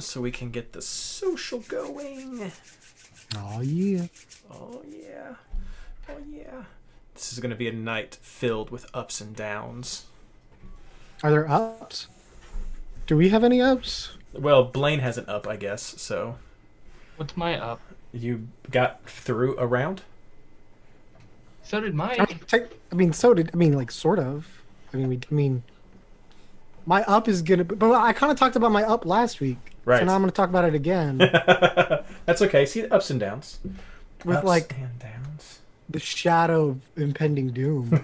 so we can get the social going. Oh, yeah. Oh, yeah. Oh, yeah. This is going to be a night filled with ups and downs. Are there ups? Do we have any ups? Well, Blaine has an up, I guess, so. What's my up? You got through a round? So did Mike. Sort of. My up is gonna. But I kind of talked about my up last week, right? So now I'm gonna talk about it again. That's okay. See the ups and downs. With ups and downs. The shadow of impending doom.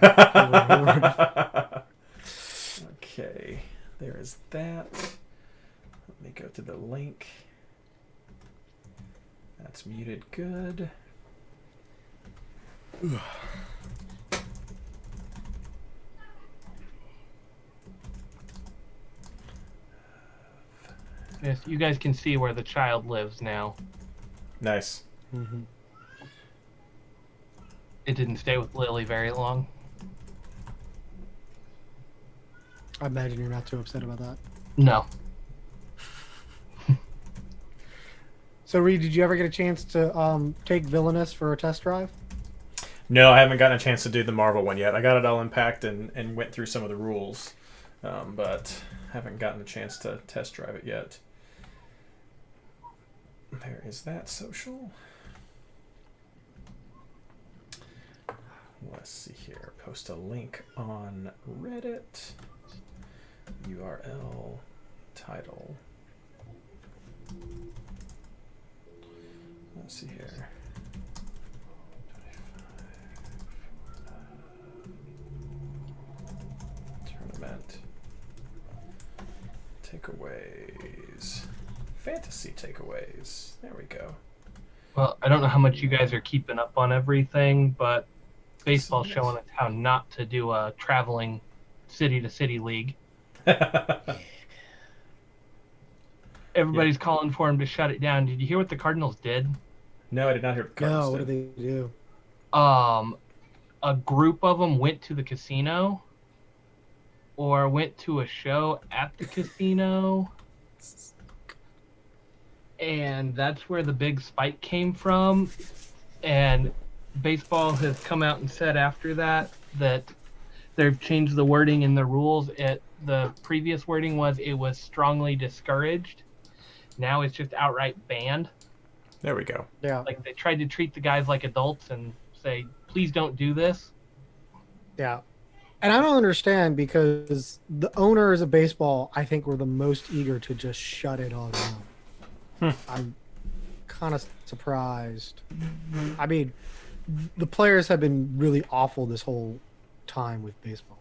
Okay, there is that. Let me go to the link. That's muted. Good. Yes, you guys can see where the child lives now. Nice. Mm-hmm. It didn't stay with Lily very long. I imagine you're not too upset about that. No. So, Reed, did you ever get a chance to take Villainous for a test drive? No, I haven't gotten a chance to do the Marvel one yet. I got it all unpacked and went through some of the rules, but haven't gotten a chance to test drive it yet. There is that social. Let's see here. Post a link on Reddit. URL, title. Let's see here. Tournament. Takeaways. Fantasy takeaways. There we go. Well, I don't know how much you guys are keeping up on everything, but baseball's showing us how not to do a traveling city-to-city league. Everybody's calling for him to shut it down. Did you hear what the Cardinals did? No, I did not hear what the Cardinals No, what did. did they do? A group of them went to the casino or went to a show at the casino. And that's where the big spike came from. And baseball has come out and said after that they've changed the wording in the rules. The previous wording was it was strongly discouraged. Now it's just outright banned. There we go. Yeah. Like they tried to treat the guys like adults and say, please don't do this. Yeah. And I don't understand because the owners of baseball, I think, were the most eager to just shut it all down. I'm kind of surprised. I mean, the players have been really awful this whole time with baseball.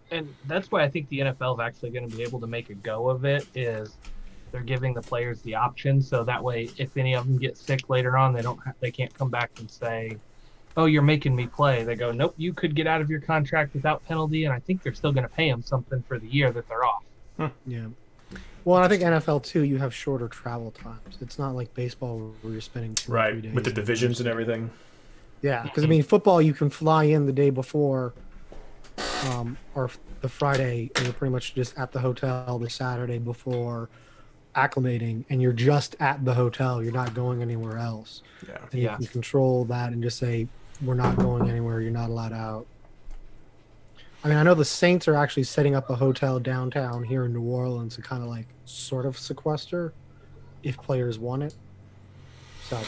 And that's why I think the NFL is actually going to be able to make a go of it is they're giving the players the option. So that way, if any of them get sick later on, they can't come back and say, oh, you're making me play. They go, nope, you could get out of your contract without penalty. And I think they're still going to pay them something for the year that they're off. Yeah. Well, and I think NFL too, you have shorter travel times. It's not like baseball where you're spending 2 or 3 days. With the divisions and everything. Yeah, because I mean, football you can fly in the day before, or the Friday, and you're pretty much just at the hotel the Saturday before, acclimating, and you're just at the hotel. You're not going anywhere else. Yeah. And you can control that and just say, we're not going anywhere. You're not allowed out. I mean, I know the Saints are actually setting up a hotel downtown here in New Orleans to kind of like sort of sequester if players want it. So.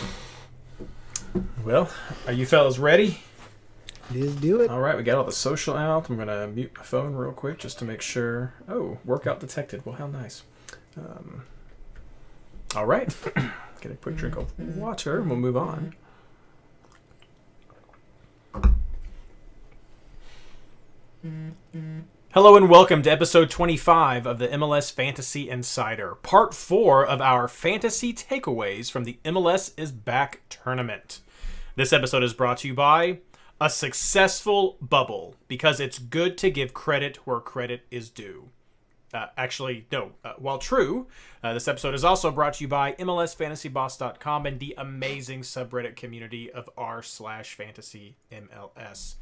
Well, are you fellas ready? Let's do it. All right, we got all the social out. I'm going to mute my phone real quick just to make sure. Oh, workout detected. Well, how nice. All right. Get a quick drink of water and we'll move on. Hello and welcome to episode 25 of the MLS Fantasy Insider, part 4 of our fantasy takeaways from the MLS is Back tournament. This episode is brought to you by a successful bubble, because it's good to give credit where credit is due. While true, this episode is also brought to you by MLSFantasyBoss.com and the amazing subreddit community of r/fantasy MLS.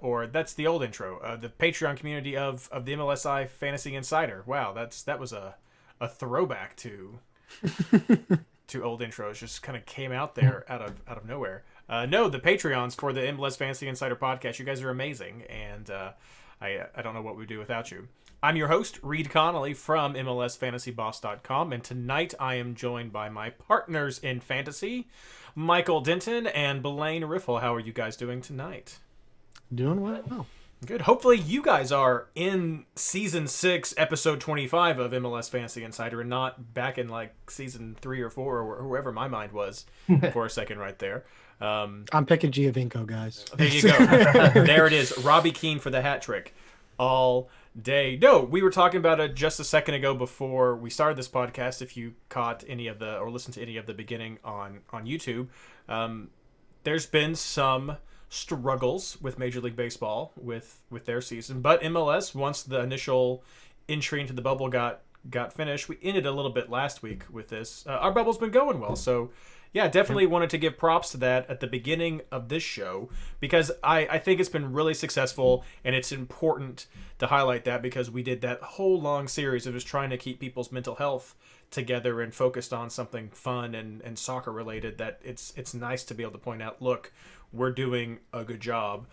Or that's the old intro. The Patreon community of the MLSI Fantasy Insider. Wow, that was a a throwback to old intros. Just kind of came out there out of nowhere. No, the Patreons for the MLS Fantasy Insider podcast. You guys are amazing, and I don't know what we'd do without you. I'm your host, Reed Connolly from MLSFantasyBoss.com, and tonight I am joined by my partners in fantasy, Michael Denton and Blaine Riffle. How are you guys doing tonight? Doing well. Good. Hopefully you guys are in Season 6, Episode 25 of MLS Fantasy Insider and not back in like Season 3 or 4 or whoever my mind was for a second right there. I'm picking Giovinco, guys. There you go. There it is. Robbie Keane for the hat trick all day. No, we were talking about it just a second ago before we started this podcast. If you caught any of the or listened to any of the beginning on YouTube, there's been some struggles with Major League Baseball with their season, but MLS, once the initial entry into the bubble got finished, we ended a little bit last week with this. Our bubble's been going well, so yeah, definitely wanted to give props to that at the beginning of this show because I think it's been really successful, and it's important to highlight that because we did that whole long series of just trying to keep people's mental health together and focused on something fun and soccer related. That it's nice to be able to point out, look, we're doing a good job.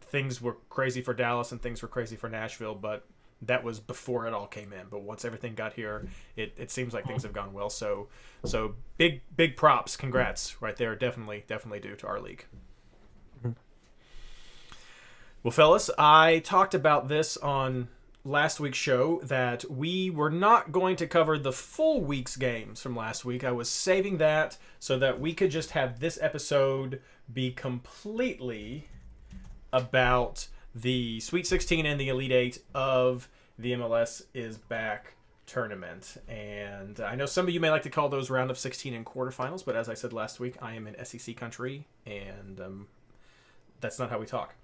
Things were crazy for Dallas and things were crazy for Nashville, but that was before it all came in. But once everything got here, it seems like things have gone well. So big props, congrats right there. Definitely due to our league. Well, fellas, I talked about this on last week's show that we were not going to cover the full week's games from last week. I was saving that so that we could just have this episode be completely about the Sweet 16 and the Elite 8 of the MLS is Back tournament. And I know some of you may like to call those round of 16 and quarterfinals, but as I said last week, I am in SEC country, and that's not how we talk.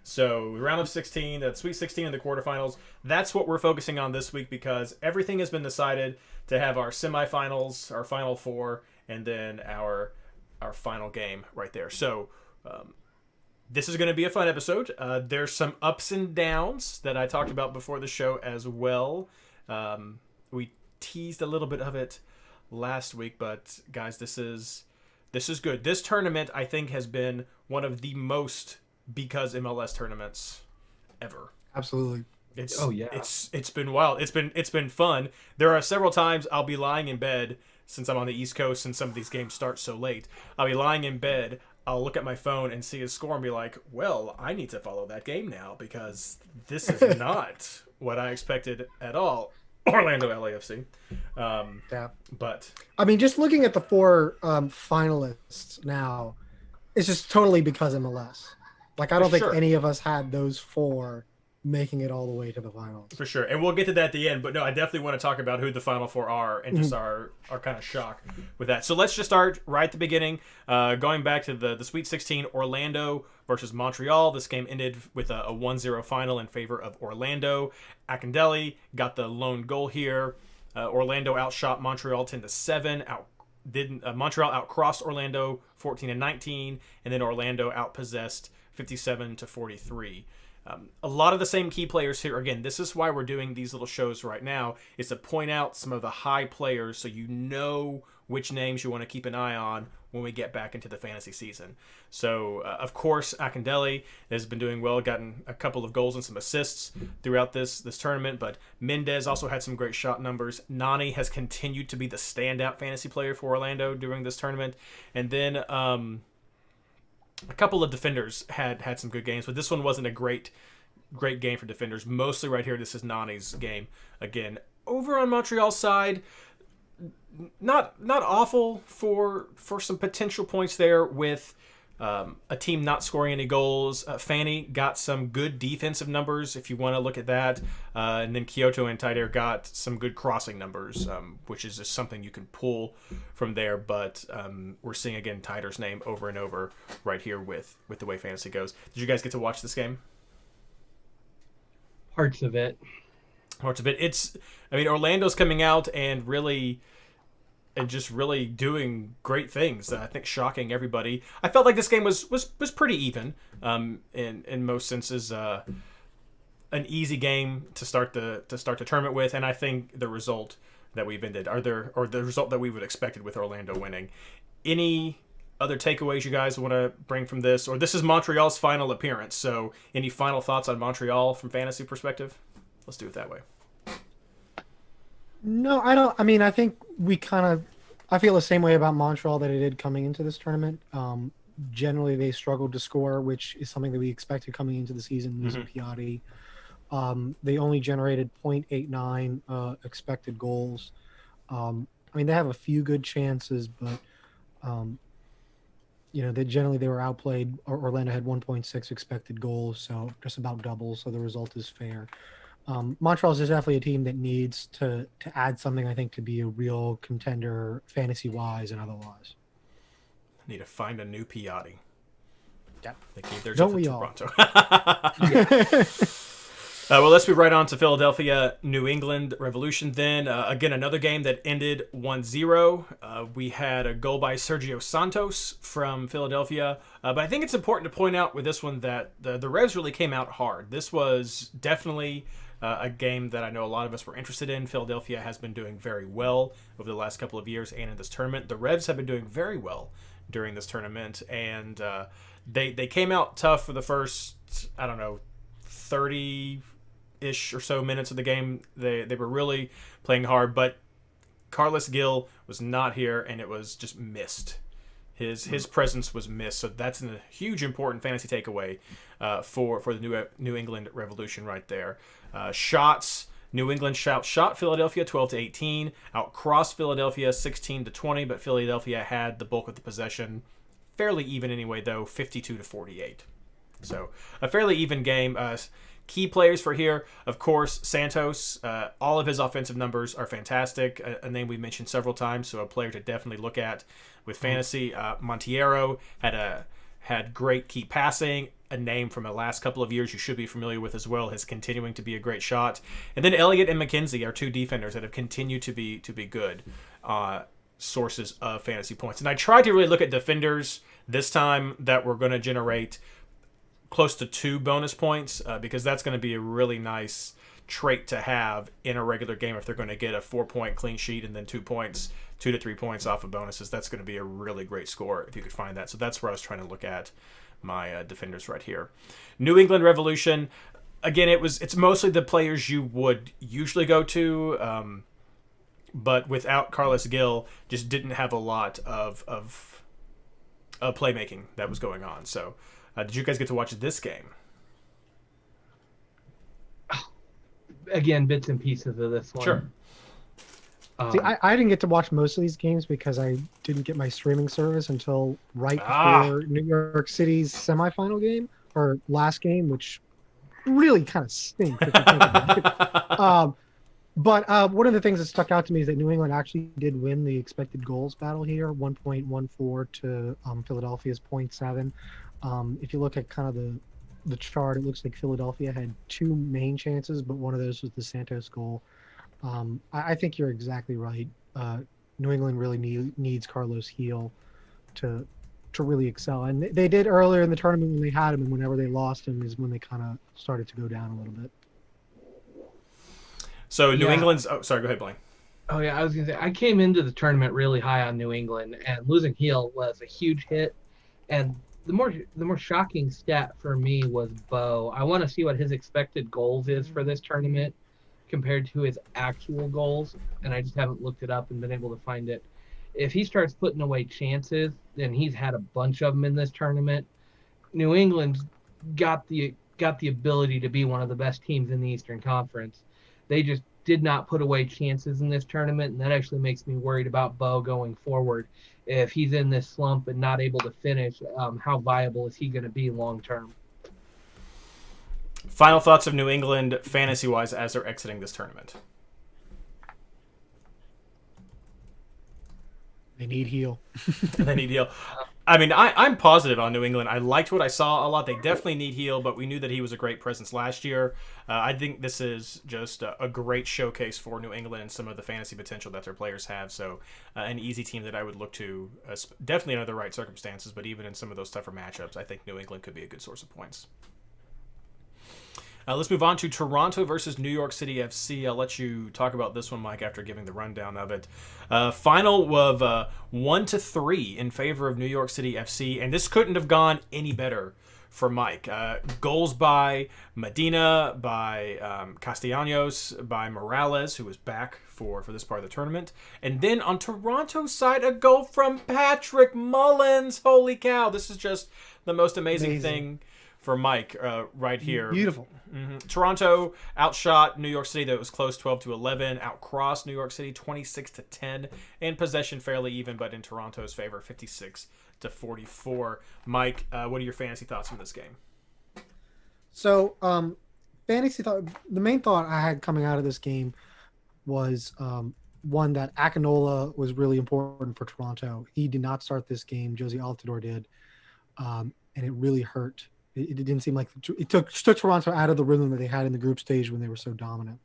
So round of 16, the Sweet 16 and the quarterfinals, that's what we're focusing on this week because everything has been decided to have our semifinals, our Final Four, and then our final game right there. So this is going to be a fun episode. There's some ups and downs that I talked about before the show as well. We teased a little bit of it last week, but guys, this is good. This tournament, I think, has been one of the most because MLS tournaments ever. Absolutely. It's been wild. It's been fun. There are several times I'll be lying in bed since I'm on the East Coast and some of these games start so late. I'll be lying in bed. I'll look at my phone and see a score and be like, well, I need to follow that game now because this is not what I expected at all. Orlando LAFC. Yeah. But I mean, just looking at the four finalists now, it's just totally because MLS. Like, I don't think any of us had those four making it all the way to the finals. For sure. And we'll get to that at the end. But no, I definitely want to talk about who the Final Four are and just our kind of shock with that. So let's just start right at the beginning. Going back to the Sweet 16, Orlando versus Montreal. This game ended with a 1-0 final in favor of Orlando. Akindelli got the lone goal here. Orlando outshot Montreal 10-7. Montreal outcrossed Orlando 14-19. And then Orlando outpossessed 57-43. A lot of the same key players here. Again, this is why we're doing these little shows right now, is to point out some of the high players so you know which names you want to keep an eye on when we get back into the fantasy season. So, of course, Akindelli has been doing well, gotten a couple of goals and some assists throughout this tournament, but Mendez also had some great shot numbers. Nani has continued to be the standout fantasy player for Orlando during this tournament. And then a couple of defenders had some good games, but this one wasn't a great game for defenders. Mostly right here, this is Nani's game. Again, over on Montreal's side, not awful for some potential points there with a team not scoring any goals. Fanny got some good defensive numbers, if you want to look at that. And then Kyoto and Taider got some good crossing numbers, which is just something you can pull from there. But we're seeing, again, Taider's name over and over right here with the way fantasy goes. Did you guys get to watch this game? Parts of it. Orlando's coming out and really doing great things. I think shocking everybody. I felt like this game was pretty even in most senses. An easy game to start the tournament with, and I think the result that we've ended? Are there, or the result that we would expected with Orlando winning? Any other takeaways you guys want to bring from this? Or this is Montreal's final appearance, so any final thoughts on Montreal from fantasy perspective? Let's do it that way. No, I don't. I mean, I think I feel the same way about Montreal that I did coming into this tournament. Generally, they struggled to score, which is something that we expected coming into the season, losing Piatti. They only generated 0.89 expected goals. I mean, they have a few good chances, but they were outplayed. Orlando had 1.6 expected goals, so just about double. So the result is fair. Montreal is definitely a team that needs to add something, I think, to be a real contender, fantasy wise and otherwise. Need to find a new Piatti. Yeah, they gave theirs don't up to we all? Toronto. Well, let's move right on to Philadelphia, New England Revolution then. Again, another game that ended 1-0. We had a goal by Sergio Santos from Philadelphia. But I think it's important to point out with this one that the Revs really came out hard. This was definitely a game that I know a lot of us were interested in. Philadelphia has been doing very well over the last couple of years and in this tournament. The Revs have been doing very well during this tournament. And they came out tough for the first, 30-ish or so minutes of the game. They were really playing hard, but Carlos Gil was not here, and it was just missed. His presence was missed, so that's a huge important fantasy takeaway for the New England Revolution right there. Shots. New England shot Philadelphia 12-18, outcrossed Philadelphia 16-20, but Philadelphia had the bulk of the possession. Fairly even anyway, though, 52-48. So a fairly even game. Key players for here, of course, Santos. All of his offensive numbers are fantastic. A name we mentioned several times, so a player to definitely look at with fantasy. Monteiro had great key passing, a name from the last couple of years you should be familiar with as well. Is continuing to be a great shot. And then Elliott and McKenzie are two defenders that have continued to be good sources of fantasy points. And I tried to really look at defenders this time that were going to generate close to 2 bonus points because that's going to be a really nice trait to have in a regular game if they're going to get a 4-point clean sheet and then 2 points, 2 to 3 points off of bonuses. That's going to be a really great score if you could find that. So that's where I was trying to look at my defenders right here. New England Revolution, again, it's mostly the players you would usually go to, but without Carlos Gil, just didn't have a lot of playmaking that was going on. So did you guys get to watch this game? Again, bits and pieces of this one. Sure. See, I didn't get to watch most of these games because I didn't get my streaming service until right before New York City's semifinal game or last game, which really kind of stinks. If you think about it. But one of the things that stuck out to me is that New England actually did win the expected goals battle here, 1.14 to Philadelphia's 0.7. If you look at kind of the chart, it looks like Philadelphia had 2 main chances, but one of those was the Santos goal. I think you're exactly right. New England really needs Carlos Gil to really excel, and they did earlier in the tournament when they had him, and whenever they lost him is when they kind of started to go down a little bit. So New England's. Oh, sorry. Go ahead, Blaine. Oh yeah, I was gonna say I came into the tournament really high on New England, and losing Gil was a huge hit. And the more shocking stat for me was Bo. I want to see what his expected goals is for this tournament compared to his actual goals, and I just haven't looked it up and been able to find it. If he starts putting away chances, then he's had a bunch of them in this tournament. New England's got the ability to be one of the best teams in the Eastern Conference. They just did not put away chances in this tournament, and that actually makes me worried about Bo going forward. If he's in this slump and not able to finish, how viable is he going to be long term? Final thoughts of New England fantasy-wise as they're exiting this tournament. They need Gil. They need Gil. I mean, I'm positive on New England. I liked what I saw a lot. They definitely need Gil, but we knew that he was a great presence last year. I think this is just a great showcase for New England and some of the fantasy potential that their players have. So an easy team that I would look to, definitely under the right circumstances, but even in some of those tougher matchups, I think New England could be a good source of points. Let's move on to Toronto versus New York City FC. I'll let you talk about this one, Mike, after giving the rundown of it. Final of 1-3 in favor of New York City FC, and this couldn't have gone any better for Mike. Goals by Medina, by Castellanos, by Morales, who was back for this part of the tournament. And then on Toronto's side, a goal from Patrick Mullins. Holy cow, this is just the most amazing thing for Mike right here. Beautiful. Mm-hmm. Toronto outshot New York City, though it was close, 12-11. Outcrossed New York City 26-10. And possession fairly even, but in Toronto's favor, 56-44. Mike, what are your fantasy thoughts from this game? So, fantasy thought. The main thought I had coming out of this game was one that Akinola was really important for Toronto. He did not start this game. Josie Altidore did, and it really hurt. It didn't seem like it took Toronto out of the rhythm that they had in the group stage when they were so dominant.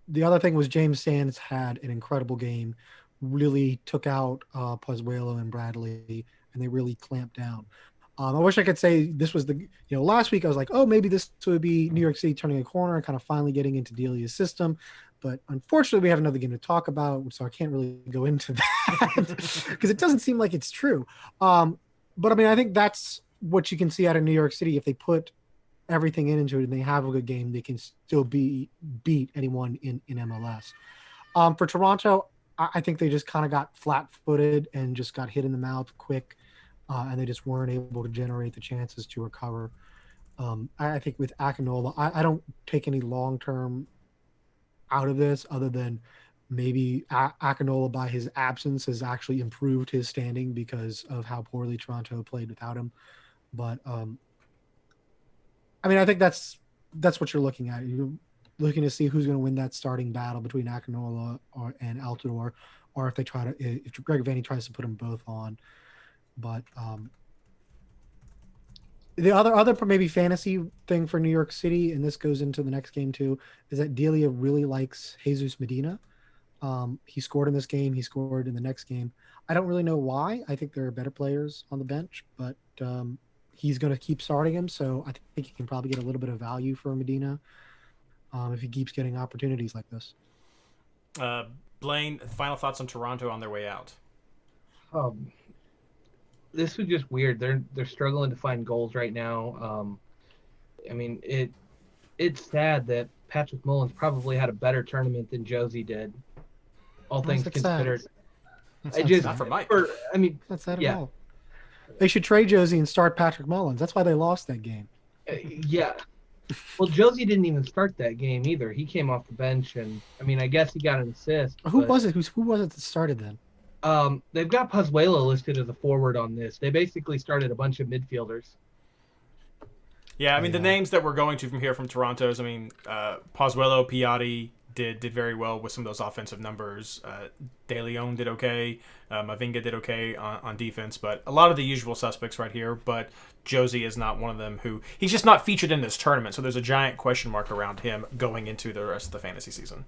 The other thing was James Sands had an incredible game, really took out Pozuelo and Bradley, and they really clamped down. I wish I could say this was last week I was like, oh, maybe this would be New York City turning a corner and kind of finally getting into Delia's system. But unfortunately, we have another game to talk about, so I can't really go into that because it doesn't seem like it's true. But I mean, I think that's what you can see out of New York City. If they put everything into it and they have a good game, they can still beat anyone in MLS. For Toronto, I think they just kind of got flat-footed and just got hit in the mouth quick, and they just weren't able to generate the chances to recover. I think with Akinola, I don't take any long-term out of this other than maybe Akinola, by his absence, has actually improved his standing because of how poorly Toronto played without him. But I mean, I think that's what you're looking at. You're looking to see who's going to win that starting battle between Akinola and Altidore, or if Greg Vanney tries to put them both on. But the other maybe fantasy thing for New York City, and this goes into the next game too, is that Delia really likes Jesus Medina. He scored in this game. He scored in the next game. I don't really know why. I think there are better players on the bench, but he's going to keep starting him. So I think he can probably get a little bit of value for Medina if he keeps getting opportunities like this. Blaine, final thoughts on Toronto on their way out? This was just weird. They're struggling to find goals right now. I mean, it's sad that Patrick Mullins probably had a better tournament than Josie did, all things considered. Not for Mike. That's sad at all. They should trade Josie and start Patrick Mullins. That's why they lost that game. Yeah. Well, Josie didn't even start that game either. He came off the bench, and I mean, I guess he got an assist. Who was it that started then? They've got Pozuelo listed as a forward on this. They basically started a bunch of midfielders. Yeah, I mean, the names that we're going to from here from Toronto's, I mean, Pozuelo, Piatti did very well with some of those offensive numbers. De Leon did okay. Mavinga did okay on defense, but a lot of the usual suspects right here. But Josie is not one of them he's just not featured in this tournament, so there's a giant question mark around him going into the rest of the fantasy season.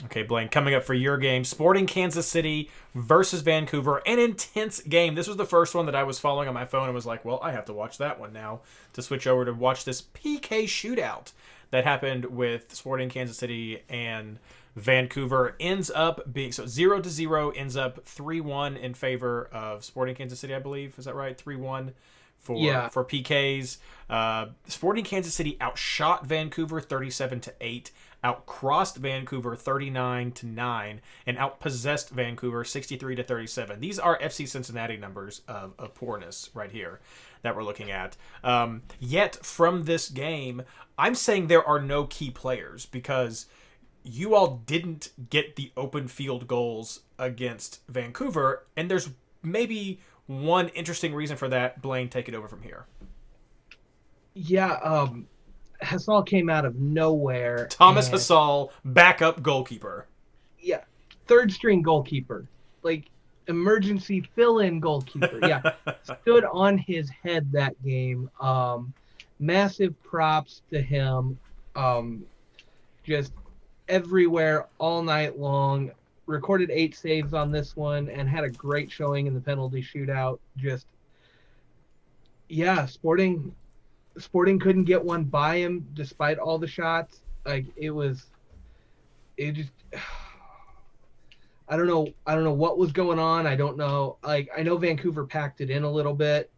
Okay, Blaine, coming up for your game, Sporting Kansas City versus Vancouver, an intense game. This was the first one that I was following on my phone and was like, well, I have to watch that one now to switch over to watch this PK shootout that happened with Sporting Kansas City and Vancouver. Ends up being, so 0-0, ends up 3-1 in favor of Sporting Kansas City, I believe. Is that right? 3-1 for PKs. Sporting Kansas City outshot Vancouver 37-8. Outcrossed Vancouver 39-9, and outpossessed Vancouver 63-37. These are FC Cincinnati numbers of poorness right here that we're looking at. Yet from this game, I'm saying there are no key players because you all didn't get the open field goals against Vancouver, and there's maybe one interesting reason for that. Blaine, take it over from here. Yeah, Hassall came out of nowhere. Thomas Hassall, backup goalkeeper. Yeah, third string goalkeeper. Like, emergency fill-in goalkeeper. Yeah, stood on his head that game. Massive props to him. Just everywhere all night long. Recorded 8 saves on this one and had a great showing in the penalty shootout. Just, yeah, Sporting Sporting couldn't get one by him despite all the shots. Like it just. I don't know what was going on. I don't know. Like I know Vancouver packed it in a little bit.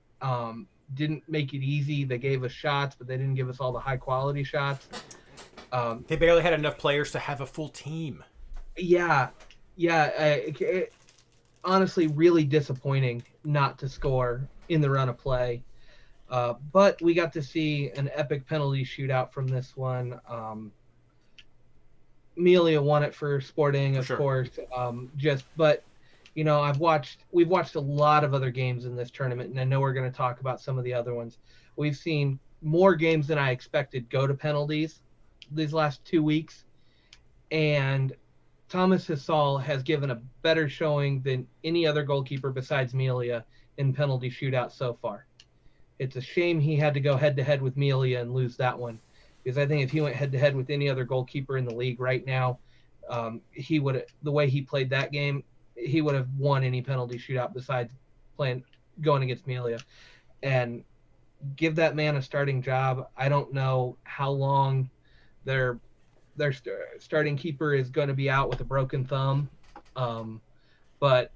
Didn't make it easy. They gave us shots, but they didn't give us all the high quality shots. They barely had enough players to have a full team. Yeah. Honestly, really disappointing not to score in the run of play. But we got to see an epic penalty shootout from this one. Amelia won it for Sporting, of course. But we've watched a lot of other games in this tournament, and I know we're going to talk about some of the other ones. We've seen more games than I expected go to penalties these last 2 weeks, and Thomas Hasal has given a better showing than any other goalkeeper besides Melia in penalty shootouts so far. It's a shame he had to go head-to-head with Melia and lose that one, because I think if he went head-to-head with any other goalkeeper in the league right now, he would, the way he played that game, he would have won any penalty shootout besides going against Melia. And give that man a starting job. I don't know how long their starting keeper is going to be out with a broken thumb, but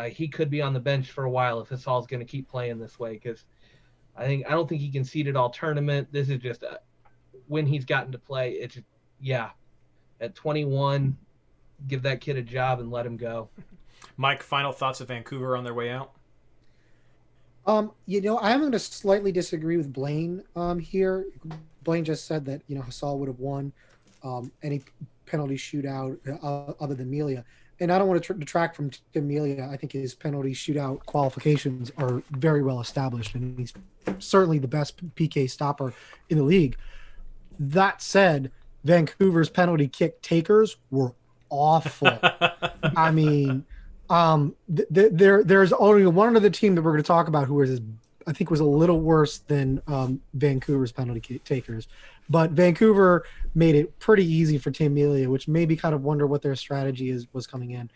he could be on the bench for a while if Hasal's going to keep playing this way, because I don't think he can seed it all tournament. This is just when he's gotten to play. It's at 21, give that kid a job and let him go. Mike, final thoughts of Vancouver on their way out? I'm going to slightly disagree with Blaine here. Blaine just said that Hasal would have won any penalty shootout other than Melia. And I don't want to detract from Tim Melia. I think his penalty shootout qualifications are very well established, and he's certainly the best PK stopper in the league. That said, Vancouver's penalty kick takers were awful. I mean, there's only one other team that we're going to talk about who was, I think, was a little worse than Vancouver's penalty takers. But Vancouver made it pretty easy for Team Melia, which made me kind of wonder what their strategy was coming in.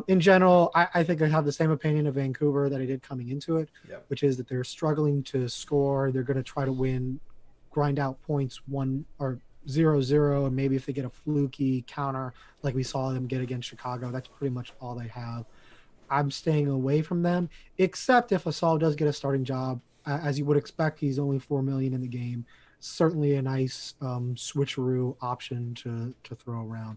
In general, I think I have the same opinion of Vancouver that I did coming into it, which is that they're struggling to score. They're going to try to grind out points 1 or 0-0, and maybe if they get a fluky counter like we saw them get against Chicago, that's pretty much all they have. I'm staying away from them, except if Hasal does get a starting job. As you would expect, he's only $4 million in the game. Certainly a nice switcheroo option to throw around.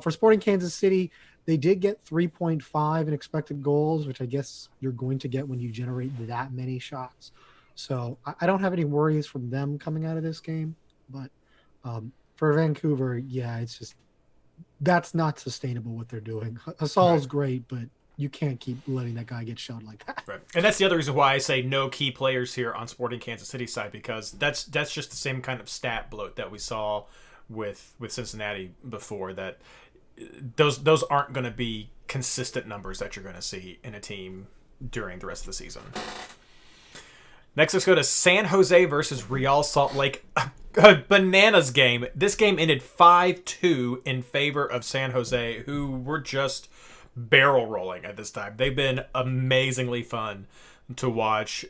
For Sporting Kansas City, they did get 3.5 in expected goals, which I guess you're going to get when you generate that many shots. So I don't have any worries from them coming out of this game. But for Vancouver, it's just that's not sustainable what they're doing. Hasal's great, but you can't keep letting that guy get shot like that. Right. And that's the other reason why I say no key players here on Sporting Kansas City side, because that's just the same kind of stat bloat that we saw with Cincinnati before, that those aren't going to be consistent numbers that you're going to see in a team during the rest of the season. Next, let's go to San Jose versus Real Salt Lake. A bananas game. This game ended 5-2 in favor of San Jose, who were just barrel rolling at this time. They've been amazingly fun to watch.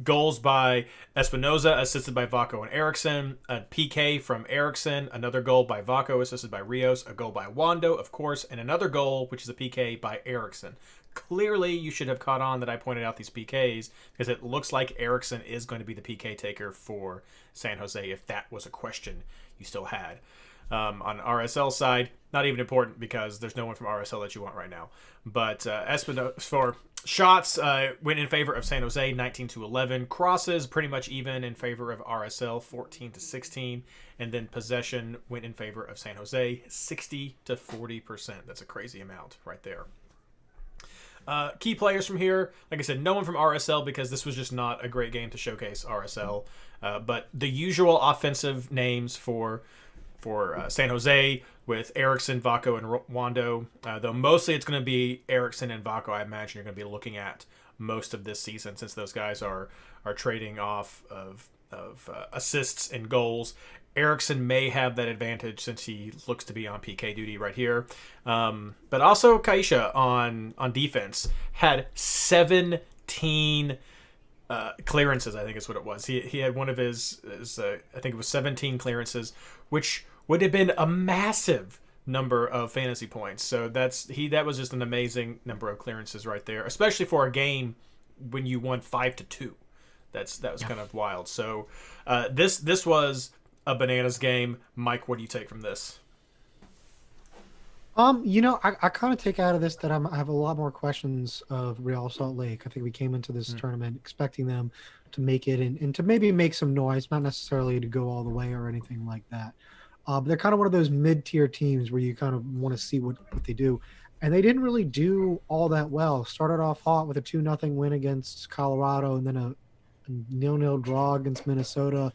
Goals by Espinoza, assisted by Vaco and Eriksson. A PK from Eriksson. Another goal by Vaco, assisted by Rios. A goal by Wando, of course. And another goal, which is a PK by Eriksson. Clearly, you should have caught on that I pointed out these PKs, because it looks like Eriksson is going to be the PK taker for San Jose, if that was a question you still had. On RSL side, not even important, because there's no one from RSL that you want right now. But Espinoza for shots went in favor of San Jose, 19-11. Crosses pretty much even in favor of RSL, 14-16. And then possession went in favor of San Jose, 60-40%. That's a crazy amount right there. Key players from here, like I said, no one from RSL, because this was just not a great game to showcase RSL. But the usual offensive names for San Jose, with Eriksson, Vaco, and Wando. Though mostly it's going to be Eriksson and Vaco, I imagine you're going to be looking at most of this season, since those guys are trading off of assists and goals. Eriksson may have that advantage since he looks to be on PK duty right here. But also Kaisha on defense had 17 clearances, I think is what it was. He had one of his I think it was 17 clearances, which would have been a massive number of fantasy points. So that was just an amazing number of clearances right there, especially for a game when you won 5-2. That was kind of wild. So this was a bananas game. Mike, what do you take from this? I kind of take out of this that I have a lot more questions of Real Salt Lake. I think we came into this tournament expecting them to make it and to maybe make some noise, not necessarily to go all the way or anything like that. But they're kind of one of those mid-tier teams where you kind of want to see what they do. And they didn't really do all that well. Started off hot with a 2-0 win against Colorado and then a 0-0 draw against Minnesota.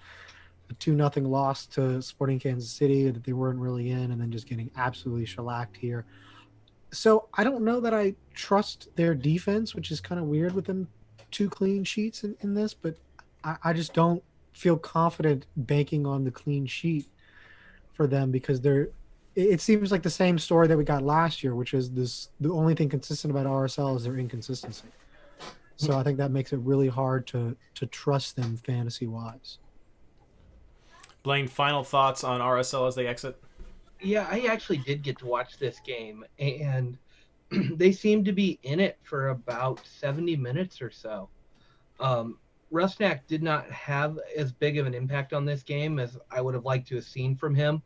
A 2-0 loss to Sporting Kansas City that they weren't really in, and then just getting absolutely shellacked here. So I don't know that I trust their defense, which is kind of weird with them 2 clean sheets in this, but I just don't feel confident banking on the clean sheet for them because it seems like the same story that we got last year, which is the only thing consistent about RSL is their inconsistency. So I think that makes it really hard to trust them fantasy-wise. Blaine, final thoughts on RSL as they exit? Yeah, I actually did get to watch this game, and they seemed to be in it for about 70 minutes or so. Rusnak did not have as big of an impact on this game as I would have liked to have seen from him.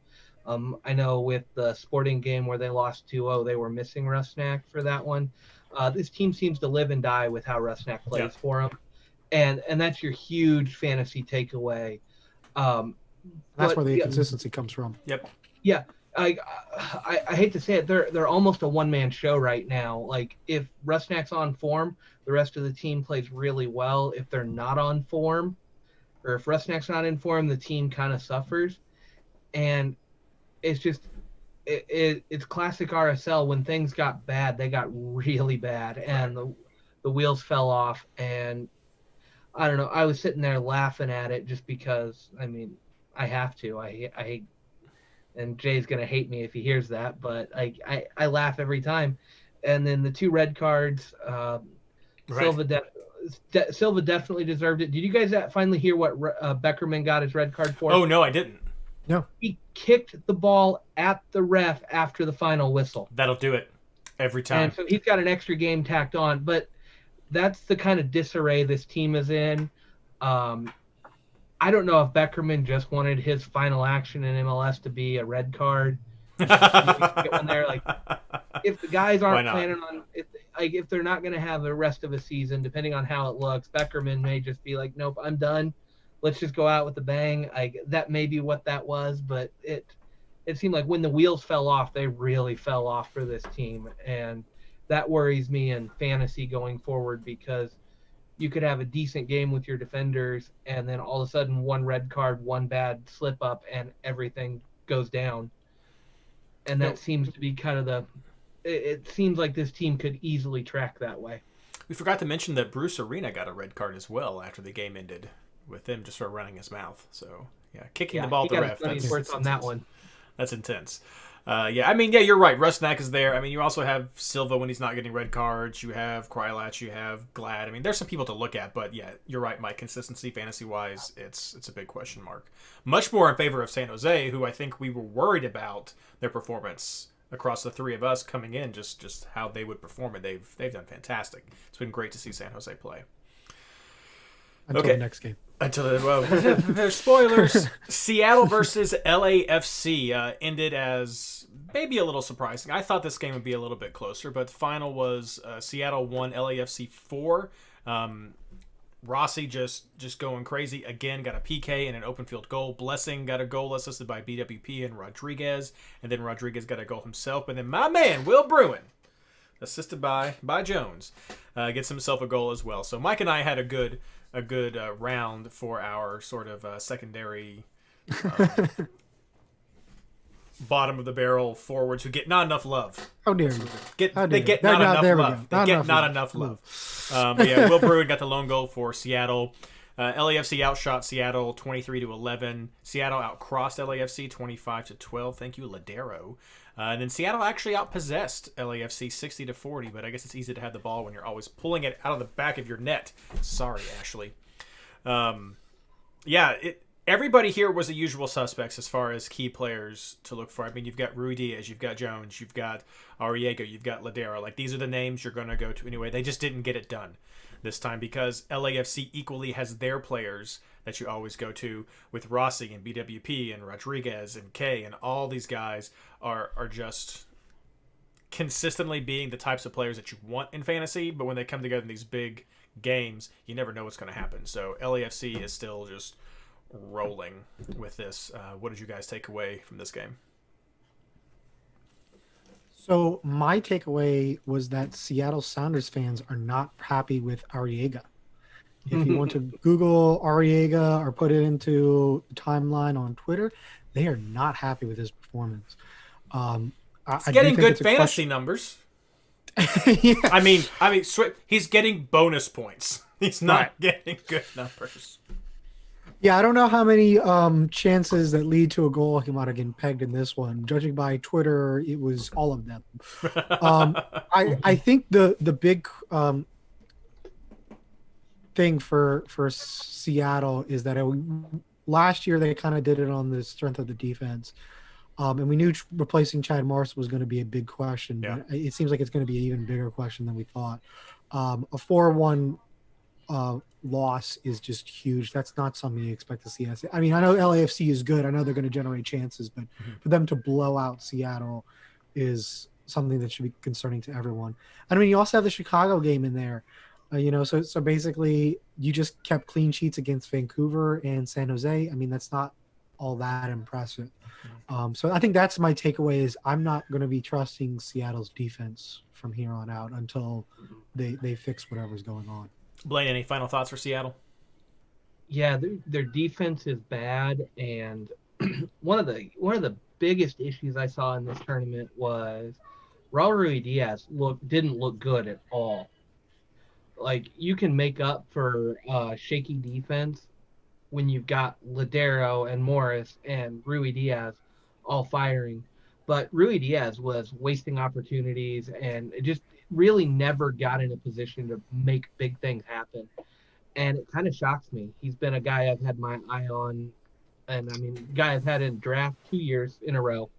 I know with the Sporting game where they lost 2-0, they were missing Rusnak for that one. This team seems to live and die with how Rusnak plays for them, and that's your huge fantasy takeaway. That's where the inconsistency comes from. Yep. Yeah, I hate to say it, they're almost a one-man show right now. Like if Rusnak's on form, the rest of the team plays really well. If they're not on form, or if Rusnak's not in form, the team kind of suffers. And it's just it's classic RSL. When things got bad, they got really bad, and the wheels fell off. And I don't know. I was sitting there laughing at it just because. I mean, I have to. I and Jay's gonna hate me if he hears that, but I laugh every time. And then the 2 red cards. Right. Silva definitely deserved it. Did you guys finally hear what Beckerman got his red card for? Oh no, I didn't. No. He kicked the ball at the ref after the final whistle. That'll do it every time. And so he's got an extra game tacked on, but that's the kind of disarray this team is in. I don't know if Beckerman just wanted his final action in MLS to be a red card. Get one there. Like, if the guys aren't planning on, if they're not going to have the rest of a season, depending on how it looks, Beckerman may just be like, nope, I'm done. Let's just go out with a bang. That may be what that was, but it seemed like when the wheels fell off, they really fell off for this team, and that worries me in fantasy going forward because you could have a decent game with your defenders, and then all of a sudden one red card, one bad slip up, and everything goes down. And that seems to be kind of it seems like this team could easily track that way. We forgot to mention that Bruce Arena got a red card as well after the game ended, with him just sort of running his mouth. So kicking the ball at the ref. That's on that one. That's intense. You're right. Rusnak is there. I mean, you also have Silva when he's not getting red cards. You have Krylat. You have Glad. I mean, there's some people to look at, but yeah, you're right, Mike. Consistency, fantasy-wise, it's a big question mark. Much more in favor of San Jose, who I think we were worried about their performance across the 3 of us coming in, just how they would perform, and they've done fantastic. It's been great to see San Jose play. Until the next game. Spoilers. Seattle versus LAFC ended as maybe a little surprising. I thought this game would be a little bit closer, but the final was Seattle 1, LAFC 4. Rossi just going crazy again, got a PK and an open field goal. Blessing got a goal assisted by BWP and Rodriguez, and then Rodriguez got a goal himself. And then my man Will Bruin, assisted by Jones, gets himself a goal as well. So Mike and I had a good round for our sort of secondary bottom of the barrel forwards who get not enough love. How dare you? They get not enough love. But yeah, Will Bruin got the lone goal for Seattle. LAFC outshot Seattle 23-11. Seattle outcrossed LAFC 25-12. Thank you, Ladero. And then Seattle actually outpossessed LAFC 60-40, but I guess it's easy to have the ball when you're always pulling it out of the back of your net. Sorry, Ashley. Everybody here was the usual suspects as far as key players to look for. I mean, you've got Rui Diaz, you've got Jones, you've got Arriego, you've got Ladero. Like, these are the names you're going to go to anyway. They just didn't get it done this time because LAFC equally has their players that you always go to with Rossi and BWP and Rodriguez and Kay, and all these guys are just consistently being the types of players that you want in fantasy, but when they come together in these big games, you never know what's going to happen. So LAFC is still just rolling with this. What did you guys take away from this game? So my takeaway was that Seattle Sounders fans are not happy with Arriaga. If you want to Google Arriaga or put it into the timeline on Twitter, they are not happy with his performance. He's getting good fantasy numbers. Yeah. I mean, he's getting bonus points. He's not getting good numbers. Yeah, I don't know how many chances that lead to a goal he might have gotten pegged in this one. Judging by Twitter, it was all of them. I think the big thing for Seattle is that last year they kind of did it on the strength of the defense. And we knew replacing Chad Morris was going to be a big question. Yeah. But it seems like it's going to be an even bigger question than we thought. A 4-1 loss is just huge. That's not something you expect to see. I mean, I know LAFC is good. I know they're going to generate chances, but for them to blow out Seattle is something that should be concerning to everyone. I mean, you also have the Chicago game in there. So basically you just kept clean sheets against Vancouver and San Jose. I mean, that's not all that impressive. So I think that's my takeaway is I'm not going to be trusting Seattle's defense from here on out until they fix whatever's going on. Blaine, any final thoughts for Seattle? Yeah, their defense is bad, and one of the biggest issues I saw in this tournament was Raul Rui Diaz didn't look good at all. Like, you can make up for shaky defense when you've got Ladero and Morris and Rui Diaz all firing, but Rui Diaz was wasting opportunities and just really never got in a position to make big things happen. And it kind of shocks me. He's been a guy I've had my eye on, and I mean, guy I've had in draft 2 years in a row.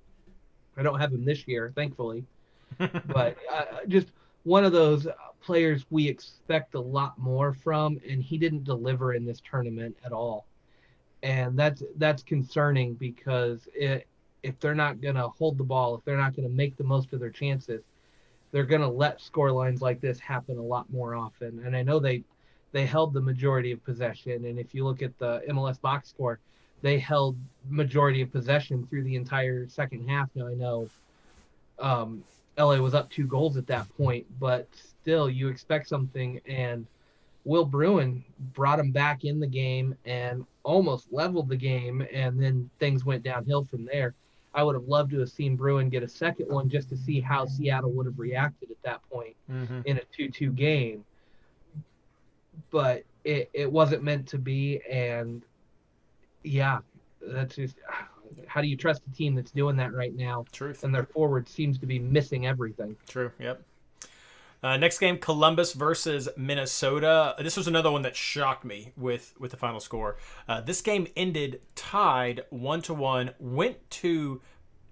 I don't have him this year, thankfully, but just one of those players we expect a lot more from, and he didn't deliver in this tournament at all. And that's concerning because if they're not going to hold the ball, if they're not going to make the most of their chances, they're going to let score lines like this happen a lot more often. And I know they held the majority of possession. And if you look at the MLS box score, they held majority of possession through the entire second half. Now, I know LA was up 2 goals at that point, but still you expect something. And Will Bruin brought him back in the game and almost leveled the game. And then things went downhill from there. I would have loved to have seen Bruin get a second one just to see how Seattle would have reacted at that point in a 2-2 game. But it wasn't meant to be. And yeah, that's just, how do you trust a team that's doing that right now? Truth. And their forward seems to be missing everything. True. Yep. Next game, Columbus versus Minnesota. This was another one that shocked me with the final score. This game ended tied 1-1, went to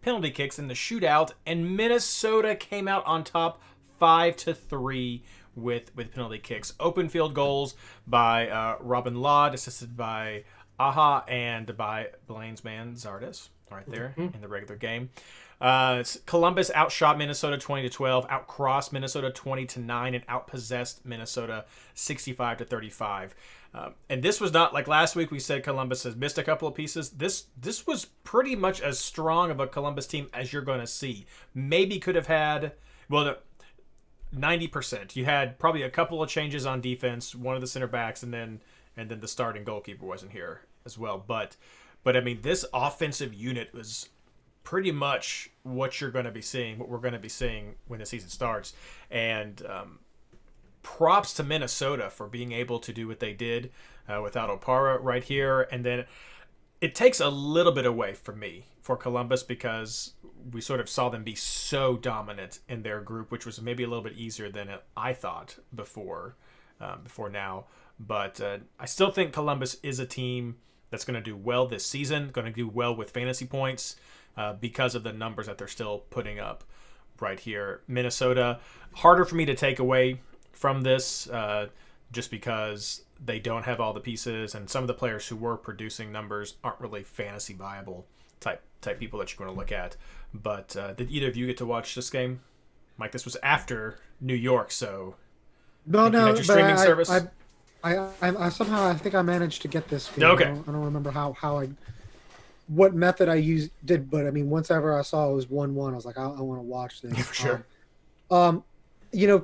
penalty kicks in the shootout, and Minnesota came out on top 5-3 with penalty kicks. Open field goals by Robin Laud, assisted by Aha, and by Blaine's man Zardes right there in the regular game. Columbus outshot Minnesota 20-12, outcrossed Minnesota 20-9, and outpossessed Minnesota 65-35. And this was not like last week. We said Columbus has missed a couple of pieces. This was pretty much as strong of a Columbus team as you're going to see. Maybe could have had 90%. You had probably a couple of changes on defense, one of the center backs, and then the starting goalkeeper wasn't here as well. But I mean, this offensive unit was pretty much what you're going to be seeing, what we're going to be seeing when the season starts. And props to Minnesota for being able to do what they did without Opara right here. And then it takes a little bit away from me for Columbus because we sort of saw them be so dominant in their group, which was maybe a little bit easier than I thought before now. But I still think Columbus is a team that's going to do well this season, going to do well with fantasy points because of the numbers that they're still putting up right here. Minnesota, harder for me to take away from this just because they don't have all the pieces, and some of the players who were producing numbers aren't really fantasy viable type people that you're going to look at. But did either of you get to watch this game? Mike, this was after New York, so No, you had your streaming service? I somehow I think I managed to get this game. Okay. I don't remember what method I did, but I mean, once ever I saw it was 1-1, I was like, I want to watch this. For sure.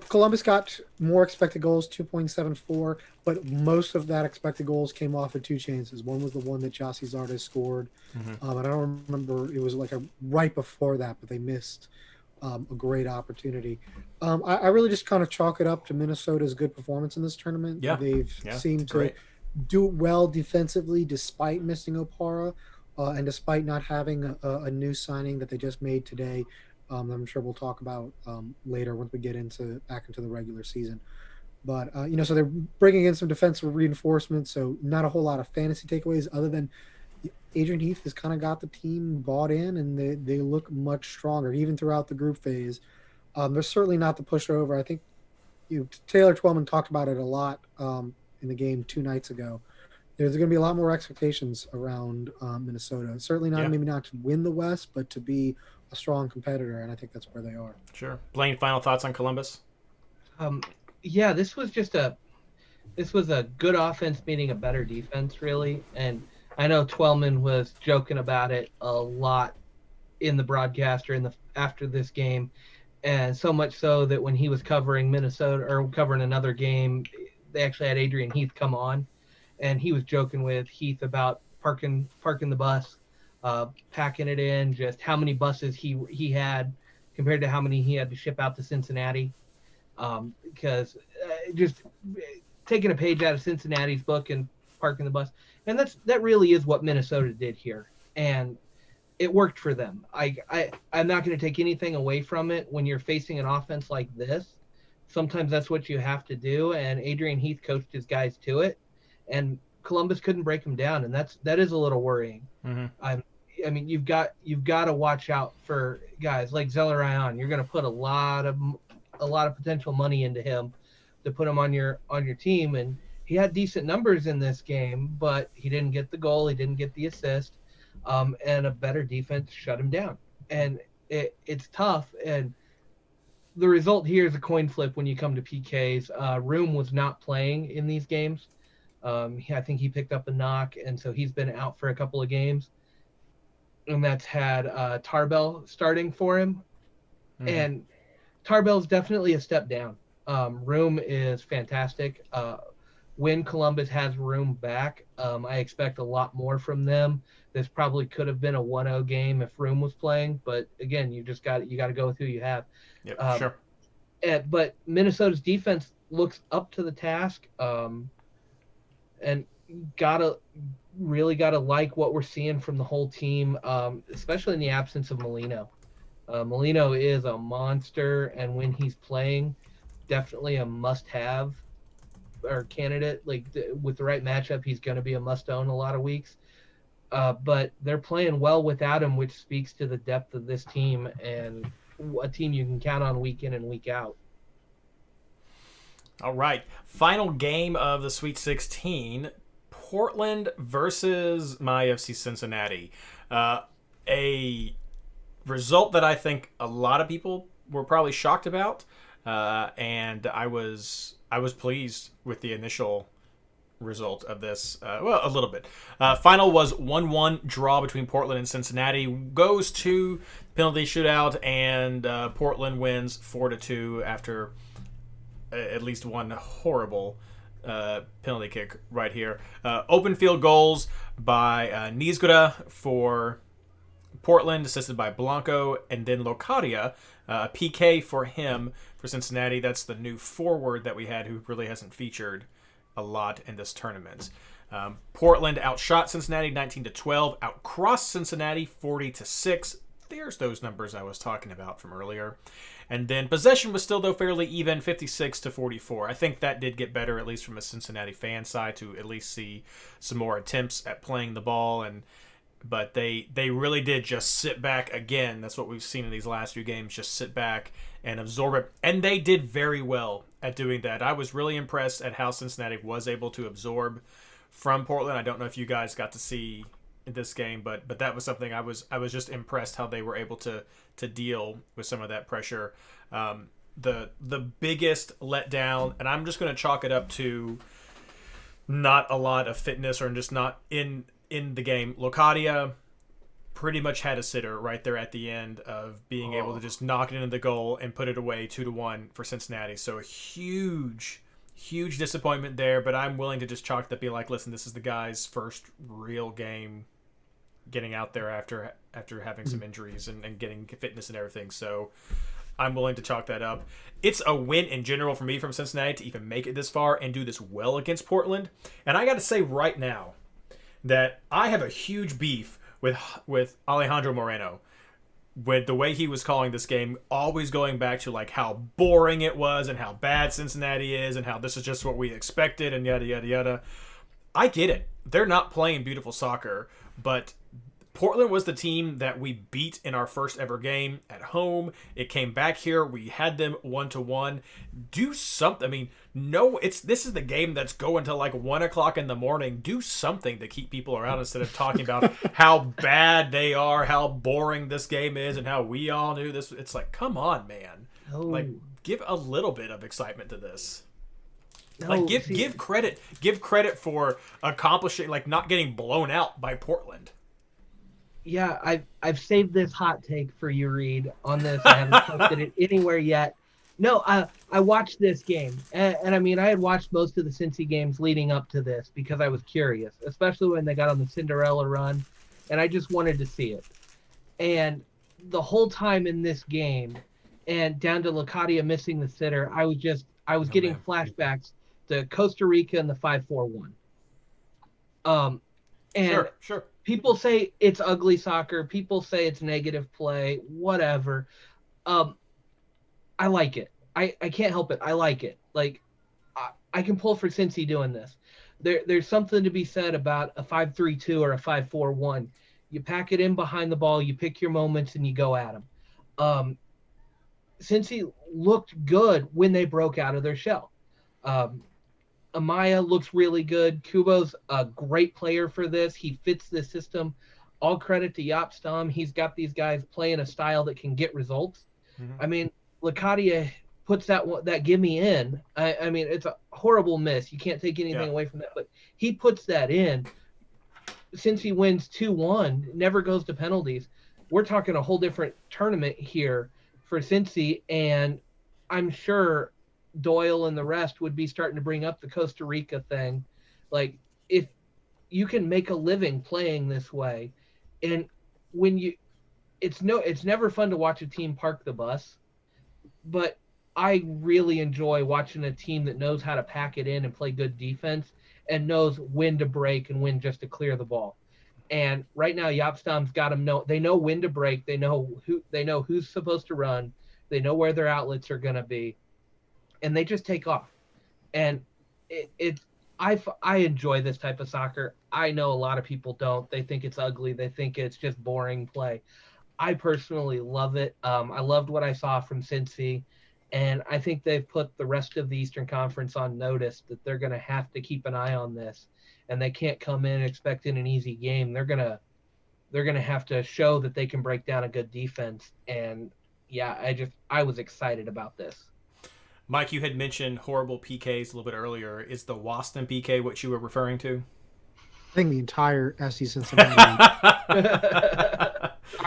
Columbus got more expected goals, 2.74, but most of that expected goals came off of two chances. One was the one that Jossie Zardes scored. And I don't remember, it was like right before that, but they missed a great opportunity. I really just kind of chalk it up to Minnesota's good performance in this tournament. Yeah. They've seemed to do well defensively despite missing Opara and despite not having a new signing that they just made today. I'm sure we'll talk about later once we get back into the regular season. But, so they're bringing in some defensive reinforcements, so not a whole lot of fantasy takeaways other than Adrian Heath has kind of got the team bought in, and they look much stronger, even throughout the group phase. They're certainly not the pushover. I think Taylor Twellman talked about it a lot in the game 2 nights ago. There's going to be a lot more expectations around Minnesota. Certainly maybe not to win the West, but to be a strong competitor, and I think that's where they are. Sure. Blaine, final thoughts on Columbus? This was a good offense meeting a better defense, really. And I know Twellman was joking about it a lot in the broadcast or after this game, and so much so that when he was covering Minnesota or covering another game, they actually had Adrian Heath come on, and he was joking with Heath about parking the bus, packing it in, just how many buses he had compared to how many he had to ship out to Cincinnati, because just taking a page out of Cincinnati's book and parking the bus. And that really is what Minnesota did here, and it worked for them. I'm not going to take anything away from it. When you're facing an offense like this, sometimes that's what you have to do, and Adrian Heath coached his guys to it, and Columbus couldn't break them down, and that is a little worrying. I mean, you've got to watch out for guys like Zelarayan. You're going to put a lot of potential money into him to put him on your team, and he had decent numbers in this game, but he didn't get the goal, he didn't get the assist, and a better defense shut him down. And it's tough, and the result here is a coin flip when you come to PKs. Room was not playing in these games. I think he picked up a knock, and so he's been out for a couple of games. And that's had Tarbell starting for him. And Tarbell's definitely a step down. Room is fantastic. When Columbus has Room back, I expect a lot more from them. This probably could have been a 1-0 game if Room was playing, but again, you got to go with who you have. Yep, sure. But Minnesota's defense looks up to the task, and really gotta like what we're seeing from the whole team, especially in the absence of Molino. Molino is a monster, and when he's playing, definitely a must-have or candidate. Like with the right matchup, he's going to be a must-own a lot of weeks. But they're playing well without him, which speaks to the depth of this team and a team you can count on week in and week out. All right. Final game of the Sweet 16, Portland versus my FC Cincinnati. A result that I think a lot of people were probably shocked about, and I was pleased with the initial result of this. A little bit. Final was 1-1 draw between Portland and Cincinnati. Goes to penalty shootout, and Portland wins 4-2 after at least one horrible penalty kick right here. Open field goals by Niezgoda for Portland, assisted by Blanco, and then Locadia A PK for him for Cincinnati. That's the new forward that we had who really hasn't featured a lot in this tournament. Portland outshot Cincinnati 19-12, outcrossed Cincinnati 40-6. There's those numbers I was talking about from earlier. And then possession was still, though, fairly even, 56-44. I think that did get better, at least from a Cincinnati fan side, to at least see some more attempts at playing the ball. But they really did just sit back again. That's what we've seen in these last few games, just sit back and absorb it. And they did very well at doing that. I was really impressed at how Cincinnati was able to absorb from Portland. I don't know if you guys got to see this game, but that was something I was just impressed how they were able to deal with some of that pressure. The biggest letdown, and I'm just going to chalk it up to not a lot of fitness or just not in the game. Locadia pretty much had a sitter right there at the end of being able to just knock it into the goal and put it away 2-1 for Cincinnati. So a huge disappointment there, but I'm willing to just chalk that, be like, listen, this is the guy's first real game getting out there after having some injuries and getting fitness and everything. So I'm willing to chalk that up. It's a win in general for me from Cincinnati to even make it this far and do this well against Portland. And I got to say right now that I have a huge beef with Alejandro Moreno, with the way he was calling this game, always going back to like how boring it was and how bad Cincinnati is and how this is just what we expected and yada yada yada. I get it. They're not playing beautiful soccer, but Portland was the team that we beat in our first ever game at home. It came back here. We had them 1-1. Do something. I mean, this is the game that's going to like 1 o'clock in the morning. Do something to keep people around instead of talking about how bad they are, how boring this game is, and how we all knew this. It's like, come on, man. No. Like, give a little bit of excitement to this. No, Like, give credit. Give credit for accomplishing, like, not getting blown out by Portland. Yeah, I've saved this hot take for you, Reed, on this. I haven't posted it anywhere yet. No, I watched this game, and I mean, I had watched most of the Cincy games leading up to this because I was curious, especially when they got on the Cinderella run, and I just wanted to see it. And the whole time in this game, and down to Locadia missing the sitter, I was getting flashbacks to Costa Rica and the 5-4-1. And Sure. people say it's ugly soccer. People say it's negative play, whatever. I like it. I can't help it. I like it. Like, I can pull for Cincy doing this. There's something to be said about a 5-3-2 or a 5-4-1. You pack it in behind the ball, you pick your moments, and you go at them. Cincy looked good when they broke out of their shell. Amaya looks really good. Kubo's a great player for this. He fits this system. All credit to Jaap Stam. He's got these guys playing a style that can get results. Mm-hmm. I mean, Locadia puts that gimme in. I mean, it's a horrible miss. You can't take anything away from that. But he puts that in. Since he wins 2-1, never goes to penalties. We're talking a whole different tournament here for Cincy, and I'm sure Doyle and the rest would be starting to bring up the Costa Rica thing. Like, if you can make a living playing this way, and when it's never fun to watch a team park the bus, but I really enjoy watching a team that knows how to pack it in and play good defense and knows when to break and when just to clear the ball. And right now, Jaap Stam's got them they know when to break. They know who's supposed to run. They know where their outlets are going to be. And they just take off. And I enjoy this type of soccer. I know a lot of people don't. They think it's ugly. They think it's just boring play. I personally love it. I loved what I saw from Cincy. And I think they've put the rest of the Eastern Conference on notice that they're going to have to keep an eye on this. And they can't come in expecting an easy game. They're going to have to show that they can break down a good defense. And yeah, I was excited about this. Mike, you had mentioned horrible PKs a little bit earlier. Is the Waston PK what you were referring to? I think the entire SC Cincinnati.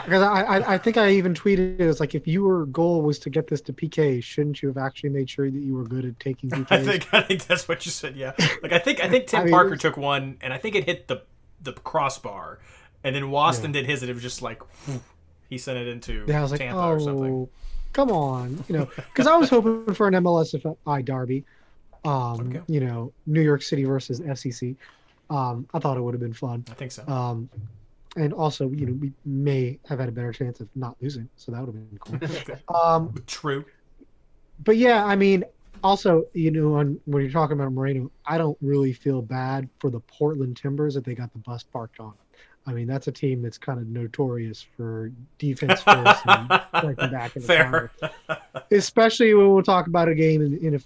Because I think I even tweeted it's like, if your goal was to get this to PK, shouldn't you have actually made sure that you were good at taking PKs? I think that's what you said. Yeah, like I think Tim Parker took one, and I think it hit the crossbar, and then Waston did his, and it was just like, whew, he sent it into I was like, Tampa or something. Come on, because I was hoping for an MLSFI derby. Okay. New York City versus SEC. I thought it would have been fun. I think so. And also, we may have had a better chance of not losing, so that would have been cool. True. But yeah, I mean, also, when you're talking about Moreno, I don't really feel bad for the Portland Timbers that they got the bus parked on. I mean, that's a team that's kind of notorious for defense first and striking back in the Fair. counter. Especially when we'll talk about a game in a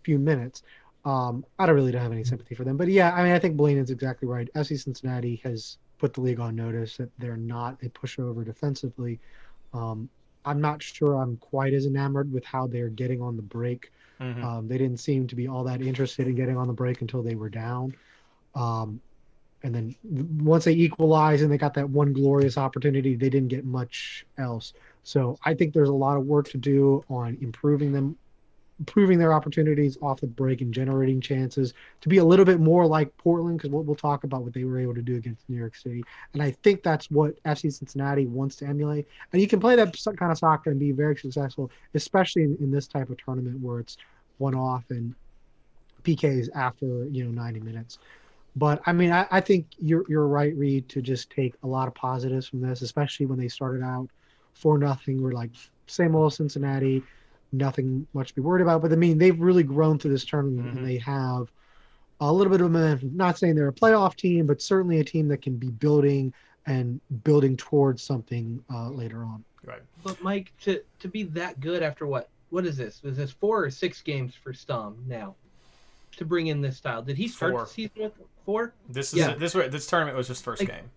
few minutes. I don't really have any sympathy for them. But yeah, I mean, I think Blaine is exactly right. FC Cincinnati has put the league on notice that they're not a pushover defensively. I'm not sure I'm quite as enamored with how they're getting on the break. Mm-hmm. They didn't seem to be all that interested in getting on the break until they were down. And then once they equalized and they got that one glorious opportunity, they didn't get much else. So I think there's a lot of work to do on improving their opportunities off the break and generating chances to be a little bit more like Portland, because we'll talk about what they were able to do against New York City. And I think that's what FC Cincinnati wants to emulate. And you can play that kind of soccer and be very successful, especially in this type of tournament where it's one-off and PKs after 90 minutes. But I mean, I think you're right, Reed, to just take a lot of positives from this, especially when they started out 4-0. We're like, same old Cincinnati, nothing much to be worried about. But I mean, they've really grown through this tournament, and they have a little bit of momentum. Not saying they're a playoff team, but certainly a team that can be building towards something later on. Right. But Mike, to be that good after what is this? Was this 4 or 6 games for Stum now to bring in this style? Did he start 4. the season with 4? This tournament was his first game.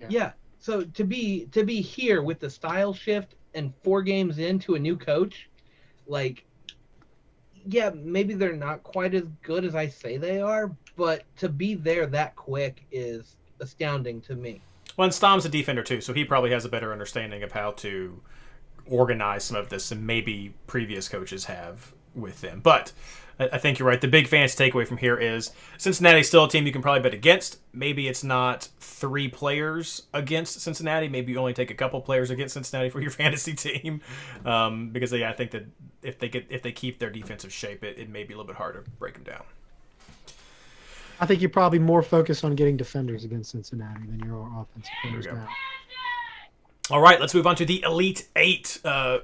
Yeah. So to be here with the style shift and 4 games into a new coach, like, yeah, maybe they're not quite as good as I say they are, but to be there that quick is astounding to me. Well, and Stom's a defender too, so he probably has a better understanding of how to organize some of this than maybe previous coaches have with them. But I think you're right. The big fantasy takeaway from here is Cincinnati's still a team you can probably bet against. Maybe it's not 3 players against Cincinnati. Maybe you only take a couple players against Cincinnati for your fantasy team, because I think that if they keep their defensive shape, it may be a little bit harder to break them down. I think you're probably more focused on getting defenders against Cincinnati than your offensive players now. All right, let's move on to the Elite Eight.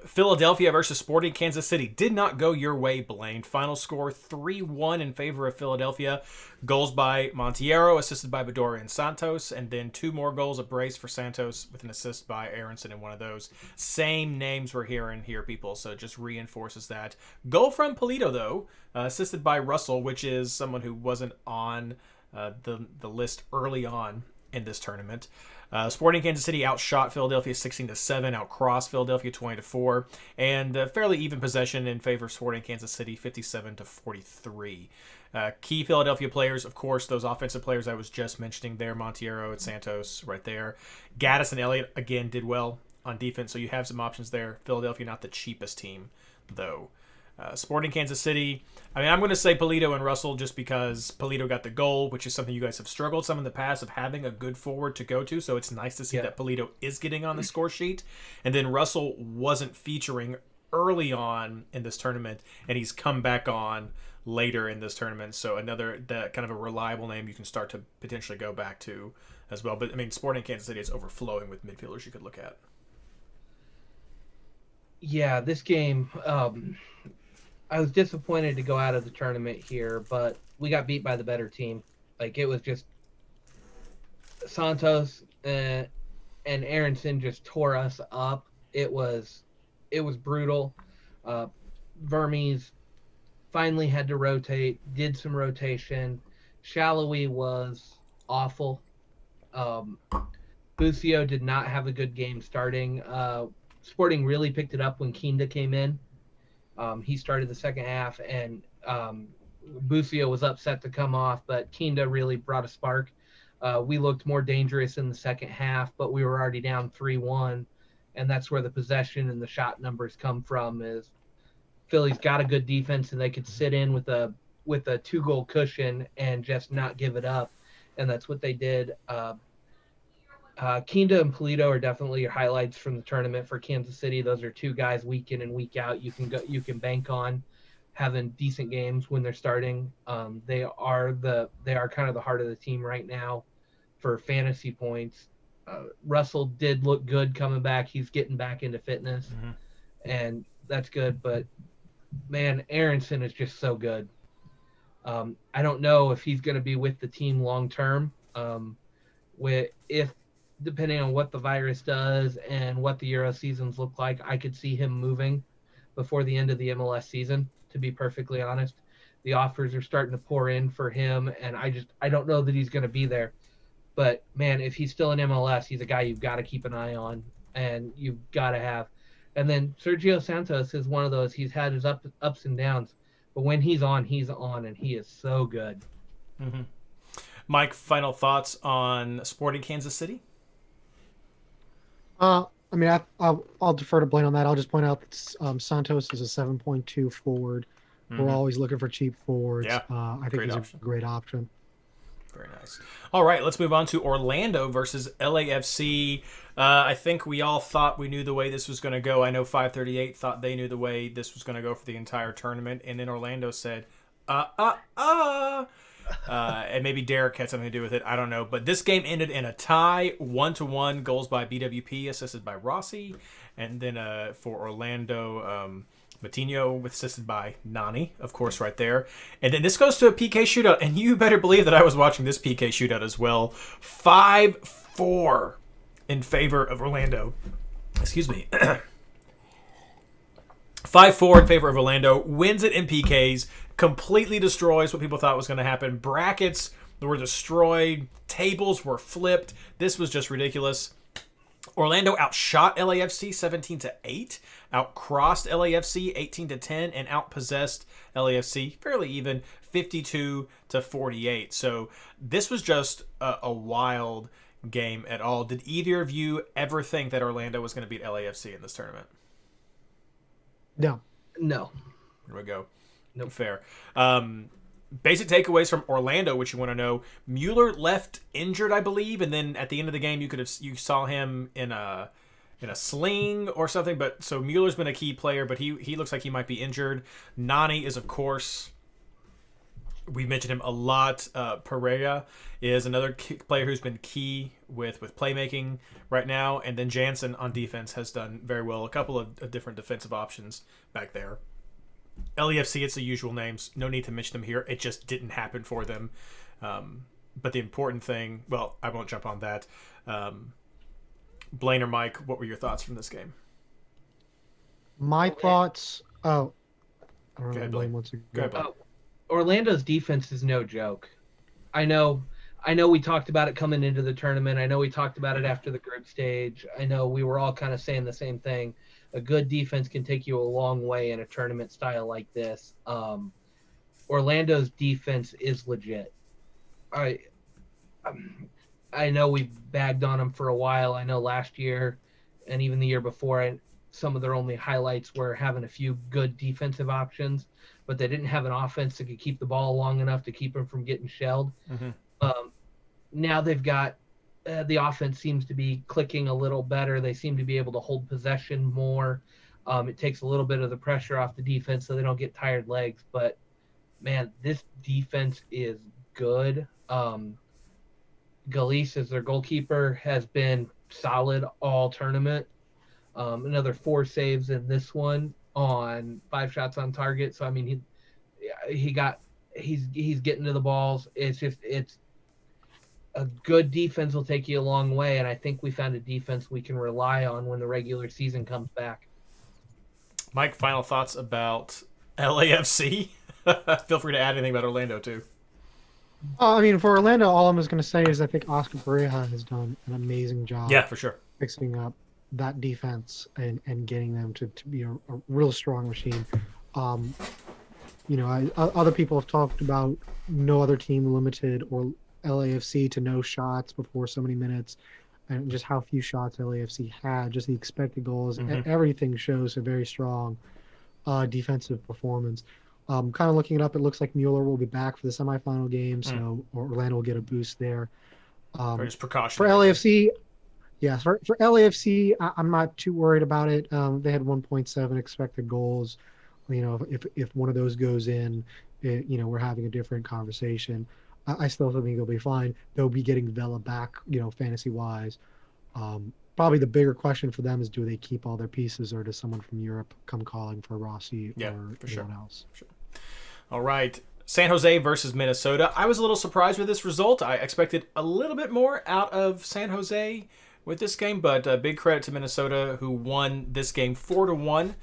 Philadelphia versus Sporting Kansas City. Did not go your way, Blaine. Final score 3-1 in favor of Philadelphia. Goals by Monteiro, assisted by Badora and Santos, and then 2 more goals, a brace for Santos with an assist by Aronson in one of those. Same names we're hearing here, people, so it just reinforces that. Goal from Polito, though, assisted by Russell, which is someone who wasn't on the list early on in this tournament. Sporting Kansas City outshot Philadelphia 16-7, outcrossed Philadelphia 20-4, and fairly even possession in favor of Sporting Kansas City 57-43. Key Philadelphia players, of course, those offensive players I was just mentioning there, Monteiro and Santos right there. Gaddis and Elliott, again, did well on defense, so you have some options there. Philadelphia not the cheapest team, though. Sporting Kansas City, I mean, I'm going to say Polito and Russell just because Polito got the goal, which is something you guys have struggled some in the past of having a good forward to go to, so it's nice to see that Polito is getting on the score sheet. And then Russell wasn't featuring early on in this tournament, and he's come back on later in this tournament, so that kind of a reliable name you can start to potentially go back to as well. But, I mean, Sporting Kansas City is overflowing with midfielders you could look at. Yeah, this game, I was disappointed to go out of the tournament here, but we got beat by the better team. Like, it was just Santos and Aronson just tore us up. It was brutal. Vermes finally had to rotate, did some rotation. Shallowy was awful. Bucio did not have a good game starting. Sporting really picked it up when Kinda came in. He started the second half, and Bucio was upset to come off, but Kinda really brought a spark. We looked more dangerous in the second half, but we were already down 3-1, and that's where the possession and the shot numbers come from. Is Philly's got a good defense, and they could sit in with a 2-goal cushion and just not give it up, and that's what they did. Kinda and Polito are definitely your highlights from the tournament for Kansas City. Those are two guys week in and week out you can bank on having decent games when they're starting. They are kind of the heart of the team right now for fantasy points. Russell did look good coming back. He's getting back into fitness, and that's good. But man, Aronson is just so good. I don't know if he's going to be with the team long term. If depending on what the virus does and what the Euro seasons look like, I could see him moving before the end of the MLS season, to be perfectly honest. The offers are starting to pour in for him, and I don't know that he's going to be there. But, man, if he's still in MLS, he's a guy you've got to keep an eye on, and you've got to have. And then Sergio Santos is one of those. He's had his ups and downs, but when he's on, and he is so good. Mm-hmm. Mike, final thoughts on Sporting Kansas City? I mean, I'll defer to Blaine on that. I'll just point out that Santos is a 7.2 forward. We're always looking for cheap forwards. Yeah, I think he's a great option. Very nice. All right, let's move on to Orlando versus LAFC. I think we all thought we knew the way this was going to go. I know 538 thought they knew the way this was going to go for the entire tournament, and then Orlando said, and maybe Derek had something to do with it. I don't know. But this game ended in a tie, 1-1, goals by BWP, assisted by Rossi. And then for Orlando, Matinho, assisted by Nani, of course, right there. And then this goes to a PK shootout. And you better believe that I was watching this PK shootout as well. 5-4 in favor of Orlando. Excuse me. 5-4 in favor of Orlando. Wins it in PKs. Completely destroys what people thought was going to happen. Brackets were destroyed. Tables were flipped. This was just ridiculous. Orlando outshot LAFC 17-8, outcrossed LAFC 18-10, and outpossessed LAFC fairly even 52-48. So this was just a wild game at all. Did either of you ever think that Orlando was going to beat LAFC in this tournament? No. Here we go. Nope. Fair. Basic takeaways from Orlando, which you want to know. Mueller left injured, I believe, and then at the end of the game, you saw him in a sling or something. But so Mueller's been a key player, but he looks like he might be injured. Nani is, of course, we mentioned him a lot. Pereira is another player who's been key with playmaking right now, and then Jansen on defense has done very well. A couple of different defensive options back there. LAFC, it's the usual names. No need to mention them here. It just didn't happen for them. But the important thing, well, I won't jump on that. Blaine or Mike, what were your thoughts from this game? My thoughts. Oh, I don't know. Ahead, Blaine wants to Go go. ahead, Blaine. Orlando's defense is no joke. I know we talked about it coming into the tournament. I know we talked about it after the group stage. I know we were all kind of saying the same thing. A good defense can take you a long way in a tournament style like this. Orlando's defense is legit. I know we bagged on them for a while. I know last year and even the year before, some of their only highlights were having a few good defensive options, but they didn't have an offense that could keep the ball long enough to keep them from getting shelled. Now they've got the offense seems to be clicking a little better. They seem to be able to hold possession more. It takes a little bit of the pressure off the defense so they don't get tired legs. But, man, this defense is good. Galice, as their goalkeeper, has been solid all tournament. Another 4 saves in this one on 5 shots on target. So, I mean, he's getting to the balls. It's a good defense will take you a long way, and I think we found a defense we can rely on when the regular season comes back. Mike, final thoughts about LAFC? Feel free to add anything about Orlando, too. I mean, for Orlando, all I'm just going to say is I think Oscar Pereira has done an amazing job. Yeah, for sure. Fixing up that defense and getting them to be a real strong machine. Other people have talked about no other team limited or LAFC to no shots before so many minutes, and just how few shots LAFC had, just the expected goals, and everything shows a very strong defensive performance. Kind of looking it up, it looks like Mueller will be back for the semifinal game, so Orlando will get a boost there. Or just precaution. For LAFC, Yeah, for LAFC, I'm not too worried about it. They had 1.7 expected goals. You know, if one of those goes in, we're having a different conversation. I still think they'll be fine. They'll be getting Vela back, fantasy wise. Probably the bigger question for them is, do they keep all their pieces, or does someone from Europe come calling for Rossi Yeah, or for sure. anyone else? For sure. All right. San Jose versus Minnesota. I was a little surprised with this result. I expected a little bit more out of San Jose with this game, but big credit to Minnesota, who won this game 4-1.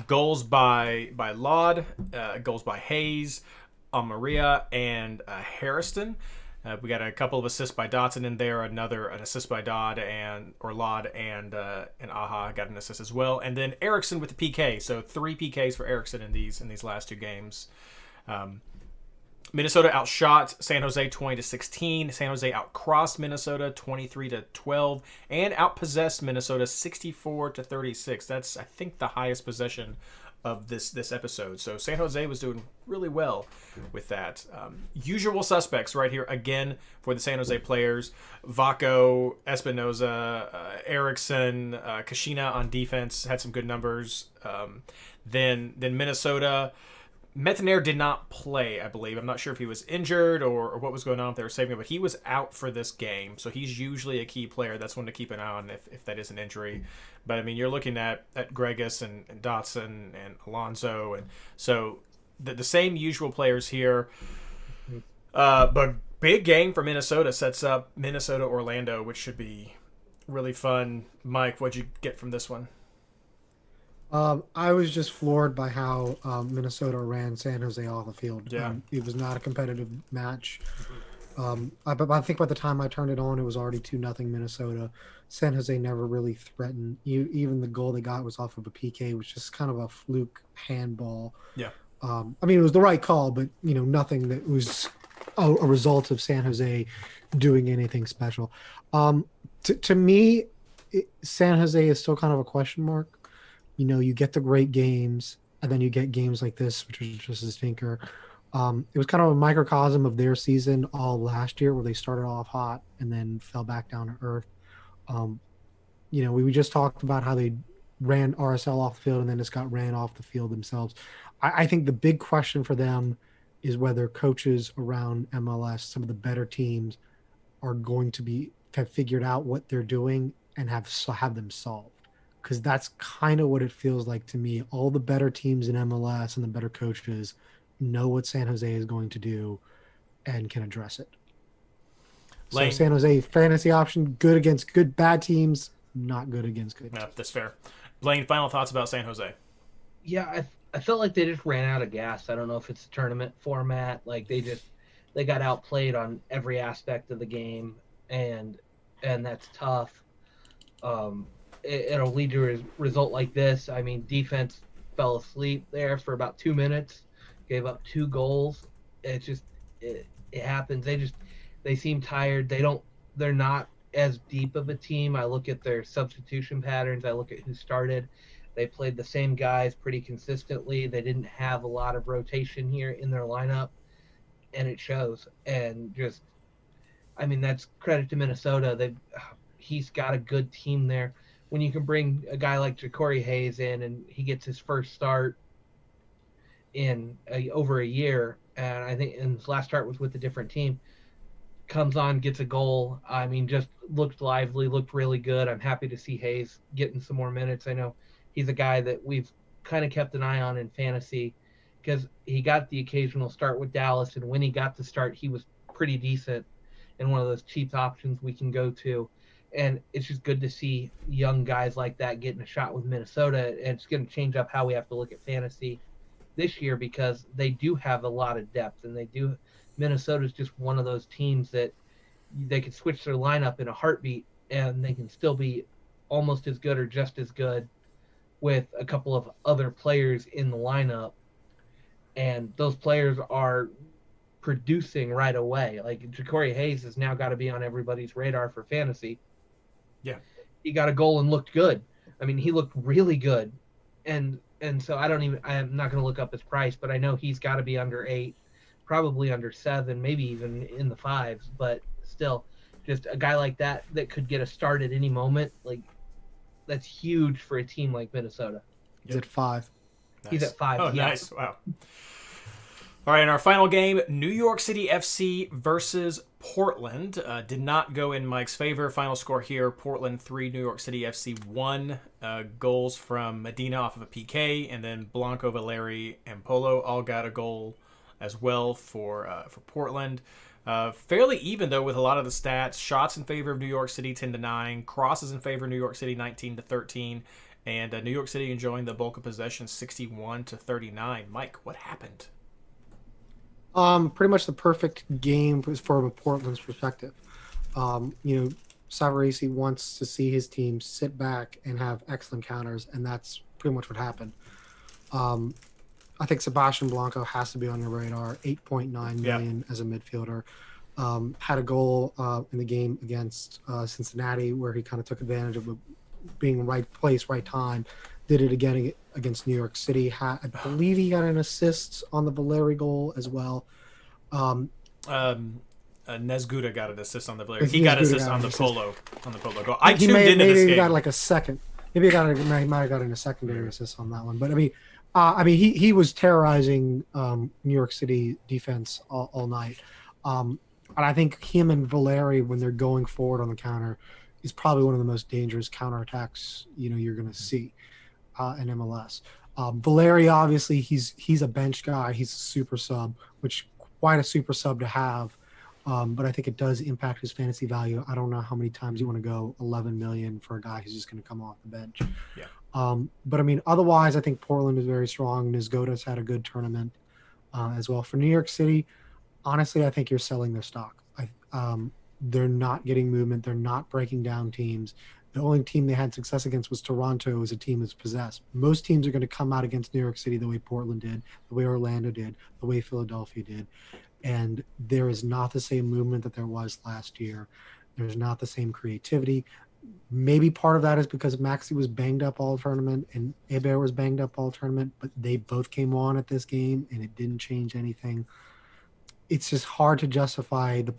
Goals by Laud, goals by Hayes, Maria, and Harrison. We got a couple of assists by Dotson in there, an assist by Laud and Aha got an assist as well, and then Erickson with the PK. So 3 PKs for Erickson in these last 2 games. Minnesota outshot San Jose 20-16. San Jose outcrossed Minnesota 23-12 and outpossessed Minnesota 64-36. That's, I think, the highest possession of this episode. So San Jose was doing really well with that. Usual suspects right here again for the San Jose players: Vaco, Espinoza, Erickson, Kashina on defense had some good numbers. Then Minnesota. Metanire did not play, I believe. I'm not sure if he was injured or what was going on if they were saving him, but he was out for this game. So he's usually a key player. That's one to keep an eye on if that is an injury. But, I mean, you're looking at Gregus and Dotson and Alonso. And so the same usual players here. But big game for Minnesota sets up Minnesota-Orlando, which should be really fun. Mike, what'd you get from this one? I was just floored by how Minnesota ran San Jose off the field. Yeah. It was not a competitive match. I think by the time I turned it on, it was already 2-0 Minnesota. San Jose never really threatened. Even the goal they got was off of a PK, which is kind of a fluke handball. Yeah. I mean, it was the right call, but nothing that was a result of San Jose doing anything special. To me, San Jose is still kind of a question mark. You get the great games, and then you get games like this, which was just a stinker. It was kind of a microcosm of their season all last year, where they started off hot and then fell back down to earth. We just talked about how they ran RSL off the field and then just got ran off the field themselves. I think the big question for them is whether coaches around MLS, some of the better teams, are going to have figured out what they're doing and have them solved. Because that's kind of what it feels like to me. All the better teams in MLS and the better coaches know what San Jose is going to do and can address it. Lane. So San Jose fantasy option, good against good, bad teams, not good against good. No, that's fair. Blaine, final thoughts about San Jose? Yeah, I felt like they just ran out of gas. I don't know if it's a tournament format. Like they got outplayed on every aspect of the game, and that's tough. It'll lead to a result like this. I mean, defense fell asleep there for about 2 minutes, gave up 2 goals. It happens. They seem tired. They're not as deep of a team. I look at their substitution patterns. I look at who started. They played the same guys pretty consistently. They didn't have a lot of rotation here in their lineup, and it shows. And that's credit to Minnesota. He's got a good team there. When you can bring a guy like Ja'Cory Hayes in and he gets his first start in over a year, and I think his last start was with a different team, comes on, gets a goal. I mean, just looked lively, looked really good. I'm happy to see Hayes getting some more minutes. I know he's a guy that we've kind of kept an eye on in fantasy because he got the occasional start with Dallas, and when he got the start, he was pretty decent and one of those cheap options we can go to. And it's just good to see young guys like that getting a shot with Minnesota. And it's going to change up how we have to look at fantasy this year because they do have a lot of depth. And Minnesota's just one of those teams that they could switch their lineup in a heartbeat and they can still be almost as good or just as good with a couple of other players in the lineup. And those players are producing right away. Like Ja'Cory Hayes has now got to be on everybody's radar for fantasy. Yeah. He got a goal and looked good. I mean, he looked really good. And so I'm not going to look up his price, but I know he's got to be under 8, probably under 7, maybe even in the 5s, but still just a guy like that could get a start at any moment. Like, that's huge for a team like Minnesota. He's at 5. Nice. He's at 5. Oh, yeah. nice. Wow. All right, in our final game, New York City FC versus Portland. Did not go in Mike's favor. Final score here, Portland 3, New York City FC 1. Goals from Medina off of a PK, and then Blanco, Valeri, and Polo all got a goal as well for Portland. Fairly even, though, with a lot of the stats. Shots in favor of New York City, 10-9. Crosses in favor of New York City, 19-13. And New York City enjoying the bulk of possession, 61-39. Mike, what happened? Pretty much the perfect game for Portland's perspective. Savarese wants to see his team sit back and have excellent counters, and that's pretty much what happened. I think Sebastian Blanco has to be on your radar. 8.9 million as a midfielder. Had a goal in the game against Cincinnati where he kind of took advantage of being right place, right time. Did it again against New York City. I believe he got an assist on the Valeri goal as well. Nezguda got an assist on the Valeri. He got an assist on the Polo goal. I he tuned into this game. He got like a second. Maybe he might have gotten a secondary assist on that one. But he was terrorizing New York City defense all night. And I think him and Valeri, when they're going forward on the counter, is probably one of the most dangerous counterattacks you're going to see in MLS. Valeri, obviously, he's a bench guy. He's a super sub, which quite a super sub to have. But I think it does impact his fantasy value. I don't know how many times you want to go 11 million for a guy who's just going to come off the bench. Yeah. But otherwise, I think Portland is very strong. Nizgoda's had a good tournament as well. For New York City, honestly, I think you're selling their stock. They're not getting movement. They're not breaking down teams. The only team they had success against was Toronto, as a team that's possessed. Most teams are going to come out against New York City the way Portland did, the way Orlando did, the way Philadelphia did. And there is not the same movement that there was last year. There's not the same creativity. Maybe part of that is because Maxi was banged up all tournament and Hebert was banged up all tournament, but they both came on at this game and it didn't change anything. It's just hard to justify the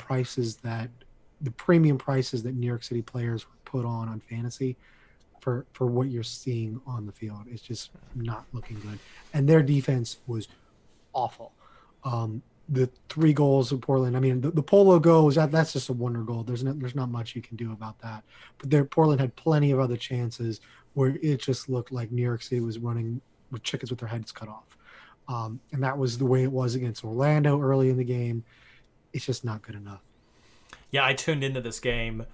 premium prices that New York City players put on fantasy for what you're seeing on the field. It's just not looking good. And their defense was awful. The 3 goals of Portland, the Polo goal, that's just a wonder goal. There's not much you can do about that. But Portland had plenty of other chances where it just looked like New York City was running with chickens with their heads cut off. And that was the way it was against Orlando early in the game. It's just not good enough. Yeah, I tuned into this game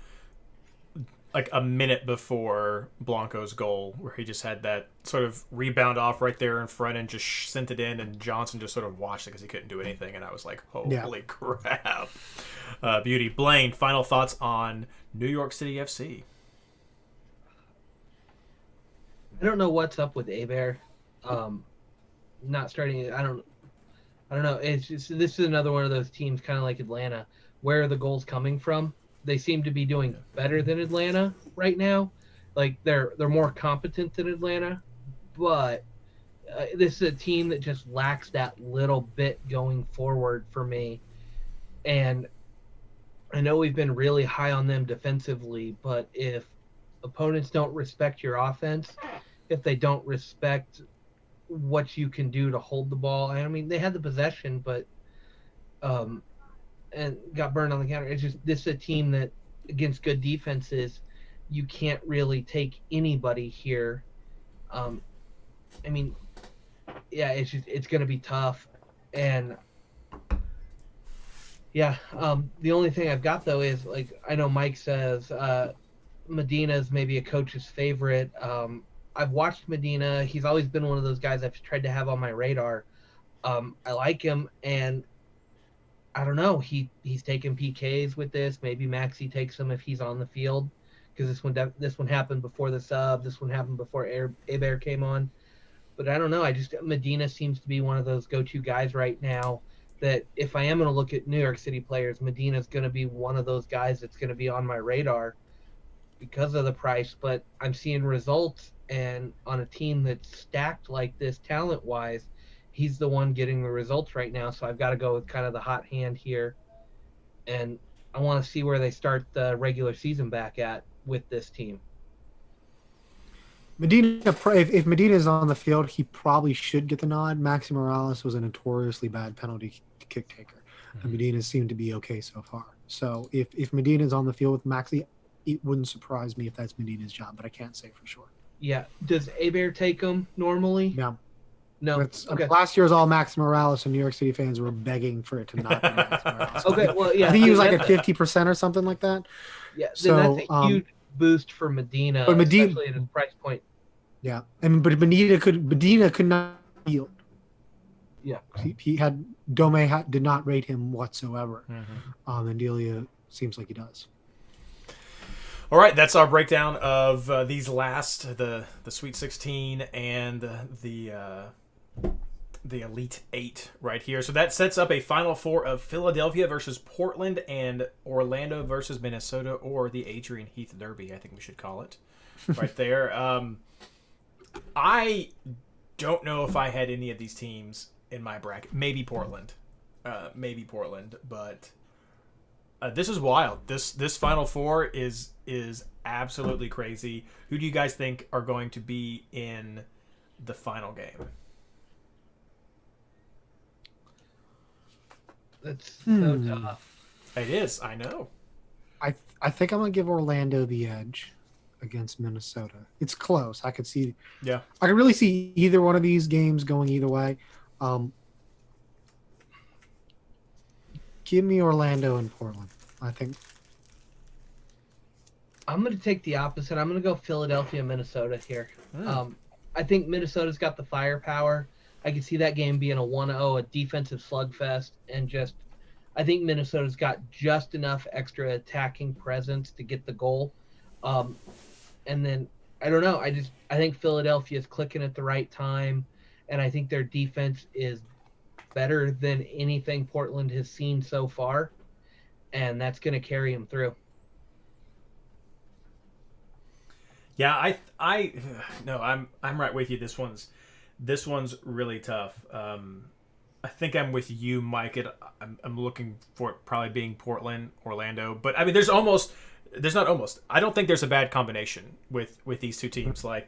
like a minute before Blanco's goal, where he just had that sort of rebound off right there in front and just sent it in, and Johnson just sort of watched it because he couldn't do anything, and I was like, holy crap. Beauty. Blaine, final thoughts on New York City FC? I don't know what's up with Hebert. Not starting. I don't know. It's just, this is another one of those teams, kind of like Atlanta. Where are the goals coming from? They seem to be doing better than Atlanta right now. Like they're more competent than Atlanta, but this is a team that just lacks that little bit going forward for me. And I know we've been really high on them defensively, but if opponents don't respect your offense, if they don't respect what you can do to hold the ball, they had the possession, but and got burned on the counter. It's just, this is a team that against good defenses, you can't really take anybody here. It's going to be tough. And the only thing I've got though is, like, I know Mike says Medina's maybe a coach's favorite. I've watched Medina. He's always been one of those guys I've tried to have on my radar. I like him, and I don't know. He's taking PKs with this. Maybe Maxi takes them if he's on the field, because this one happened before the sub. This one happened before Hebert came on. But I don't know. Medina seems to be one of those go-to guys right now that if I am going to look at New York City players, Medina's going to be one of those guys that's going to be on my radar because of the price. But I'm seeing results, and on a team that's stacked like this talent-wise, he's the one getting the results right now, so I've got to go with kind of the hot hand here. And I want to see where they start the regular season back at with this team. Medina, if Medina is on the field, he probably should get the nod. Maxi Morales was a notoriously bad penalty kick taker, and Medina seemed to be okay so far. So if Medina is on the field with Maxi, it wouldn't surprise me if that's Medina's job, but I can't say for sure. Yeah. Does Abear take him normally? Yeah. No. Okay. Last year's all Max Morales, and New York City fans were begging for it to not be Max Morales. Okay, well, yeah. I think he was like at 50% or something like that. Yeah, So, then that's a huge boost for Medina, but Medina, especially at a price point. Yeah, but Medina could not yield. Yeah, he had Dome did not rate him whatsoever. And Delia seems like he does. All right, that's our breakdown of these last the Sweet 16 and the Elite 8 right here. So that sets up a Final Four of Philadelphia versus Portland and Orlando versus Minnesota, or the Adrian Heath Derby, I think we should call it, right there. I don't know if I had any of these teams in my bracket. Maybe Portland, but this is wild. This Final Four is absolutely crazy. Who do you guys think are going to be in the final game? That's so tough. It is. I know. I think I'm gonna give Orlando the edge against Minnesota. It's close. I could see. Yeah. I could really see either one of these games going either way. Give me Orlando and Portland. I think. I'm going to take the opposite. I'm going to go Philadelphia, Minnesota here. I think Minnesota's got the firepower. I can see that game being a 1-0, a defensive slugfest, and I think Minnesota's got just enough extra attacking presence to get the goal. And then, I don't know, I think Philadelphia's clicking at the right time, and I think their defense is better than anything Portland has seen so far, and that's going to carry them through. Yeah, I'm right with you. This one's really tough. I think I'm with you, Mike. I'm looking for it probably being Portland, Orlando, but I mean, I don't think there's a bad combination with these two teams. Like,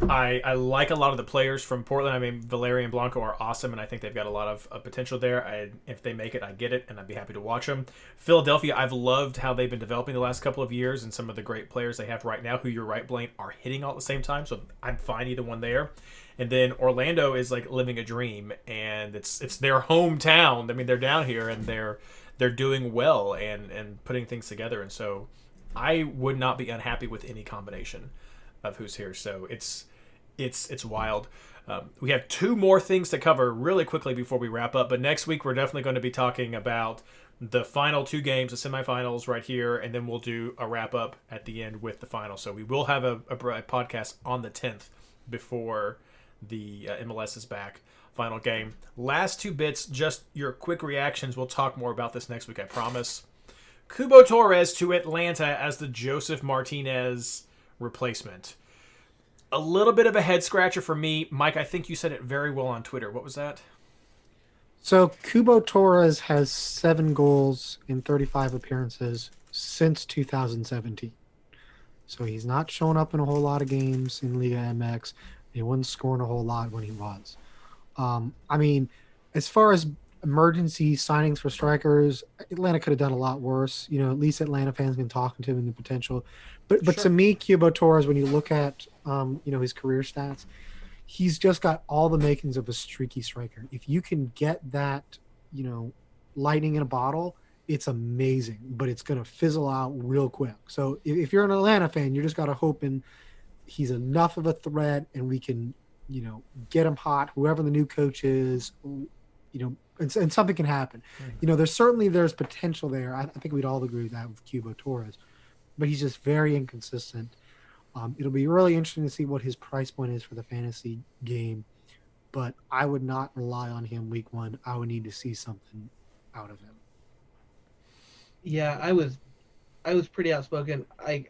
I like a lot of the players from Portland. I mean, Valeri and Blanco are awesome, and I think they've got a lot of potential there. If they make it, I get it, and I'd be happy to watch them. Philadelphia, I've loved how they've been developing the last couple of years, and some of the great players they have right now, who you're right, Blaine, are hitting all at the same time, so I'm fine either one there. And then Orlando is like living a dream, and it's their hometown. I mean, they're down here, and they're doing well and putting things together, and so I would not be unhappy with any combination of who's here. So it's wild. We have two more things to cover really quickly before we wrap up, but next week we're definitely going to be talking about the final two games, the semifinals right here, and then we'll do a wrap up at the end with the final. So we will have a podcast on the 10th before the MLS is back final game. Last two bits, just your quick reactions. We'll talk more about this next week, I promise. Cubo Torres to Atlanta as the Joseph Martinez replacement. A little bit of a head scratcher for me. Mike, I think you said it very well on Twitter. What was that? So Cubo Torres has 7 goals in 35 appearances since 2017. So he's not showing up in a whole lot of games in Liga MX. He wasn't scoring a whole lot when he was. I mean, as far as emergency signings for strikers, Atlanta could have done a lot worse. You know, at least Atlanta fans been talking to him in the potential. But Sure. to me, Cubo Torres, when you look at his career stats, he's just got all the makings of a streaky striker. If you can get that, lightning in a bottle, it's amazing. But it's going to fizzle out real quick. So if you're an Atlanta fan, you just got to hope he's enough of a threat, and we can, get him hot. Whoever the new coach is, and something can happen. There's potential there. I think we'd all agree with that with Cubo Torres, but he's just very inconsistent. It'll be really interesting to see what his price point is for the fantasy game, but I would not rely on him week 1. I would need to see something out of him. Yeah, I was pretty outspoken. I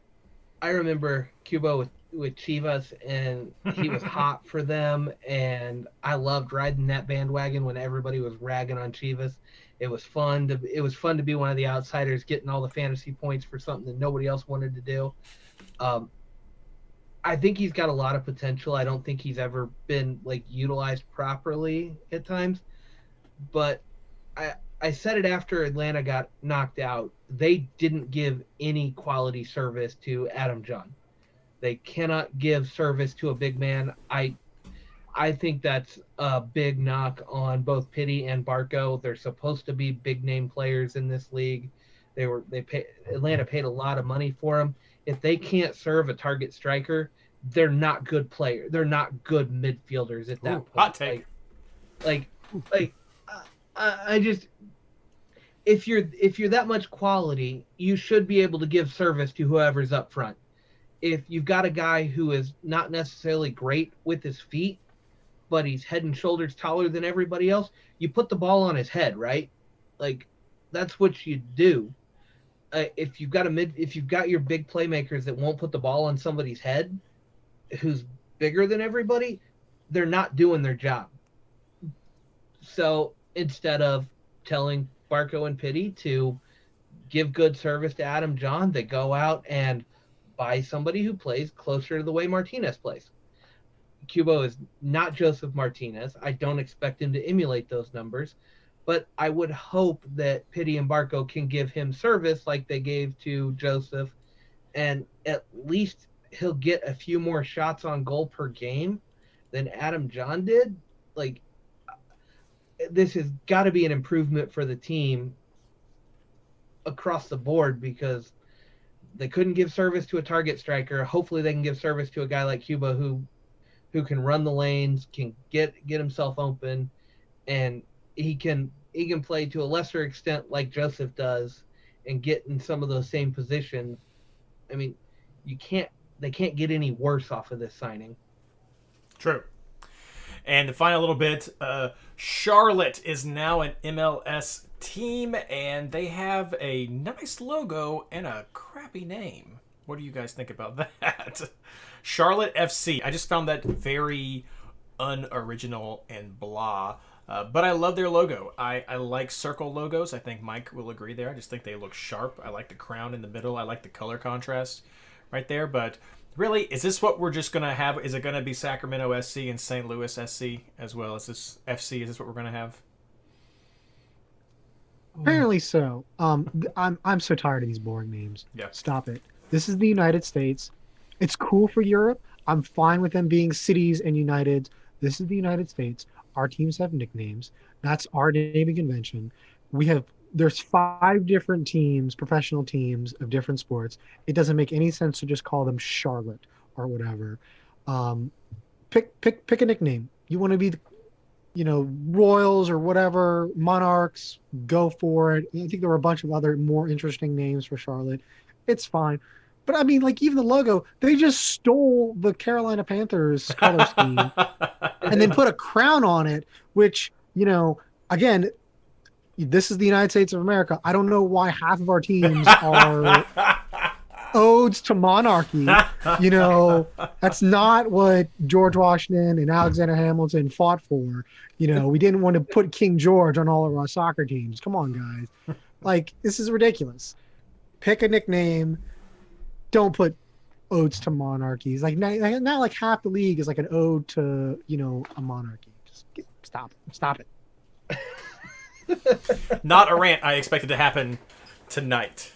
remember Cubo with Chivas, and he was hot for them, and I loved riding that bandwagon when everybody was ragging on Chivas. It was fun to be one of the outsiders getting all the fantasy points for something that nobody else wanted to do. I think he's got a lot of potential. I don't think he's ever been like utilized properly at times, but I said it after Atlanta got knocked out. They didn't give any quality service to Adam John. They cannot give service to a big man. I think that's a big knock on both Pitti and Barco. They're supposed to be big name players in this league. Atlanta paid a lot of money for them. If they can't serve a target striker, they're not good players. They're not good midfielders at that point. Hot take. I just, if you're that much quality, you should be able to give service to whoever's up front. If you've got a guy who is not necessarily great with his feet, but he's head and shoulders taller than everybody else, you put the ball on his head, right? Like, that's what you do. If you've got your big playmakers that won't put the ball on somebody's head, who's bigger than everybody, they're not doing their job. So instead of telling Barco and Pitti to give good service to Adam John, they go out and buy somebody who plays closer to the way Martinez plays. Cubo is not Joseph Martinez. I don't expect him to emulate those numbers, but I would hope that Pitti and Barco can give him service like they gave to Joseph, and at least he'll get a few more shots on goal per game than Adam John did. Like, this has got to be an improvement for the team across the board, because they couldn't give service to a target striker. Hopefully they can give service to a guy like Cuba who can run the lanes, can get himself open, and he can play to a lesser extent like Joseph does and get in some of those same positions. I mean, they can't get any worse off of this signing. True. And to find a little bit, Charlotte is now an MLS team, and they have a nice logo and a crappy name. What do you guys think about that? Charlotte FC. I just found that very unoriginal and blah. But I love their logo. I like circle logos. I think Mike will agree there. I just think they look sharp. I like the crown in the middle. I like the color contrast right there. But really, is this what we're just going to have? Is it going to be Sacramento SC and St. Louis SC as well? Is this FC? Is this what we're going to have? Apparently so. I'm so tired of these boring names. Yeah. Stop it. This is the United States. It's cool for Europe. I'm fine with them being cities and united. This is the United States. Our teams have nicknames. That's our naming convention. There's 5 different teams, professional teams of different sports. It doesn't make any sense to just call them Charlotte or whatever. Pick a nickname. You want to be, Royals or whatever, Monarchs, go for it. I think there were a bunch of other more interesting names for Charlotte. It's fine. But I mean, like, even the logo, they just stole the Carolina Panthers color scheme and then put a crown on it, which, again, this is the United States of America. I don't know why half of our teams are odes to monarchy. That's not what George Washington and Alexander Hamilton fought for. We didn't want to put King George on all of our soccer teams. Come on, guys. Like, this is ridiculous. Pick a nickname. Don't put odes to monarchies. Like, not like half the league is like an ode to, a monarchy. Just stop it. Not a rant I expected to happen tonight.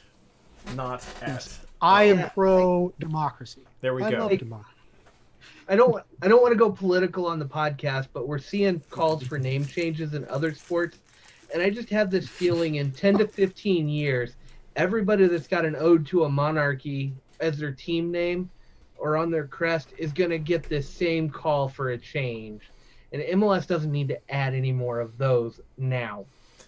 Not at. I am pro democracy. There we go. I love democracy. I don't want to go political on the podcast, but we're seeing calls for name changes in other sports, and I just have this feeling in 10 to 15 years, everybody that's got an ode to a monarchy as their team name or on their crest is going to get this same call for a change. And MLS doesn't need to add any more of those now.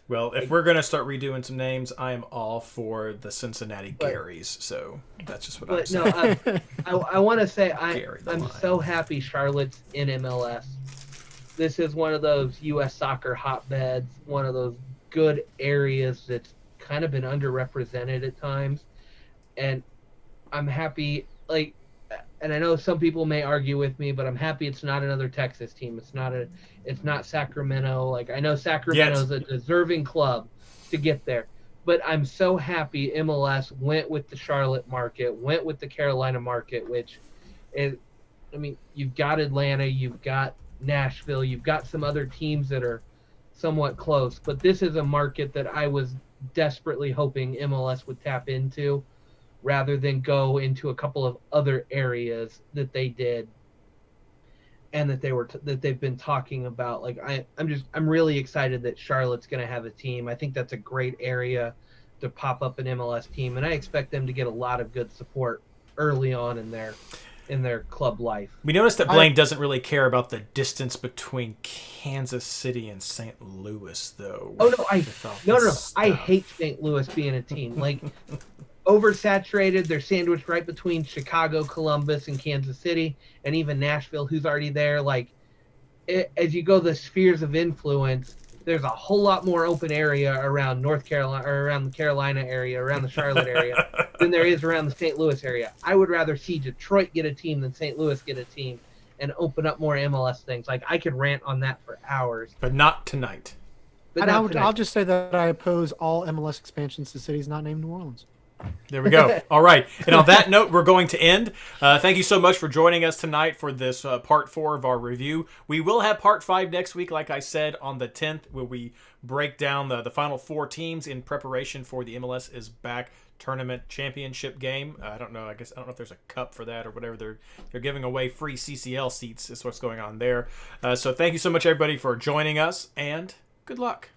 Well, if we're going to start redoing some names, I am all for the Cincinnati Garys. So that's just what I'm saying. No, I want to say I'm so happy Charlotte's in MLS. This is one of those U.S. soccer hotbeds, one of those good areas that's kind of been underrepresented at times. And I'm happy. Like, and I know some people may argue with me, but I'm happy it's not another Texas team. It's not Sacramento. Like, I know Sacramento's a deserving club to get there, but I'm so happy MLS went with the Charlotte market, went with the Carolina market, which is, I mean, you've got Atlanta, you've got Nashville, you've got some other teams that are somewhat close, but this is a market that I was desperately hoping MLS would tap into, rather than go into a couple of other areas that they did and that they've been talking about. Like, I'm really excited that Charlotte's going to have a team. I think that's a great area to pop up an MLS team, and I expect them to get a lot of good support early on in their club life. We noticed that Blaine doesn't really care about the distance between Kansas City and St. Louis, though. Oh no, I hate St. Louis being a team. Like, oversaturated. They're sandwiched right between Chicago, Columbus, and Kansas City, and even Nashville, who's already there. Like, as you go the spheres of influence, there's a whole lot more open area around North Carolina, or around the Carolina area, around the Charlotte area, than there is around the St. Louis area. I would rather see Detroit get a team than St. Louis get a team, and open up more MLS things. Like, I could rant on that for hours. But not tonight. I'll just say that I oppose all MLS expansions to cities not named New Orleans. There we go. All right. And on that note, we're going to end. Thank you so much for joining us tonight for this part 4 of our review. We will have part 5 next week, like I said, on the 10th, where we break down the final 4 teams in preparation for the MLS is Back tournament championship game. I don't know. I don't know if there's a cup for that or whatever. They're giving away free CCL seats is what's going on there. So thank you so much, everybody, for joining us, and good luck.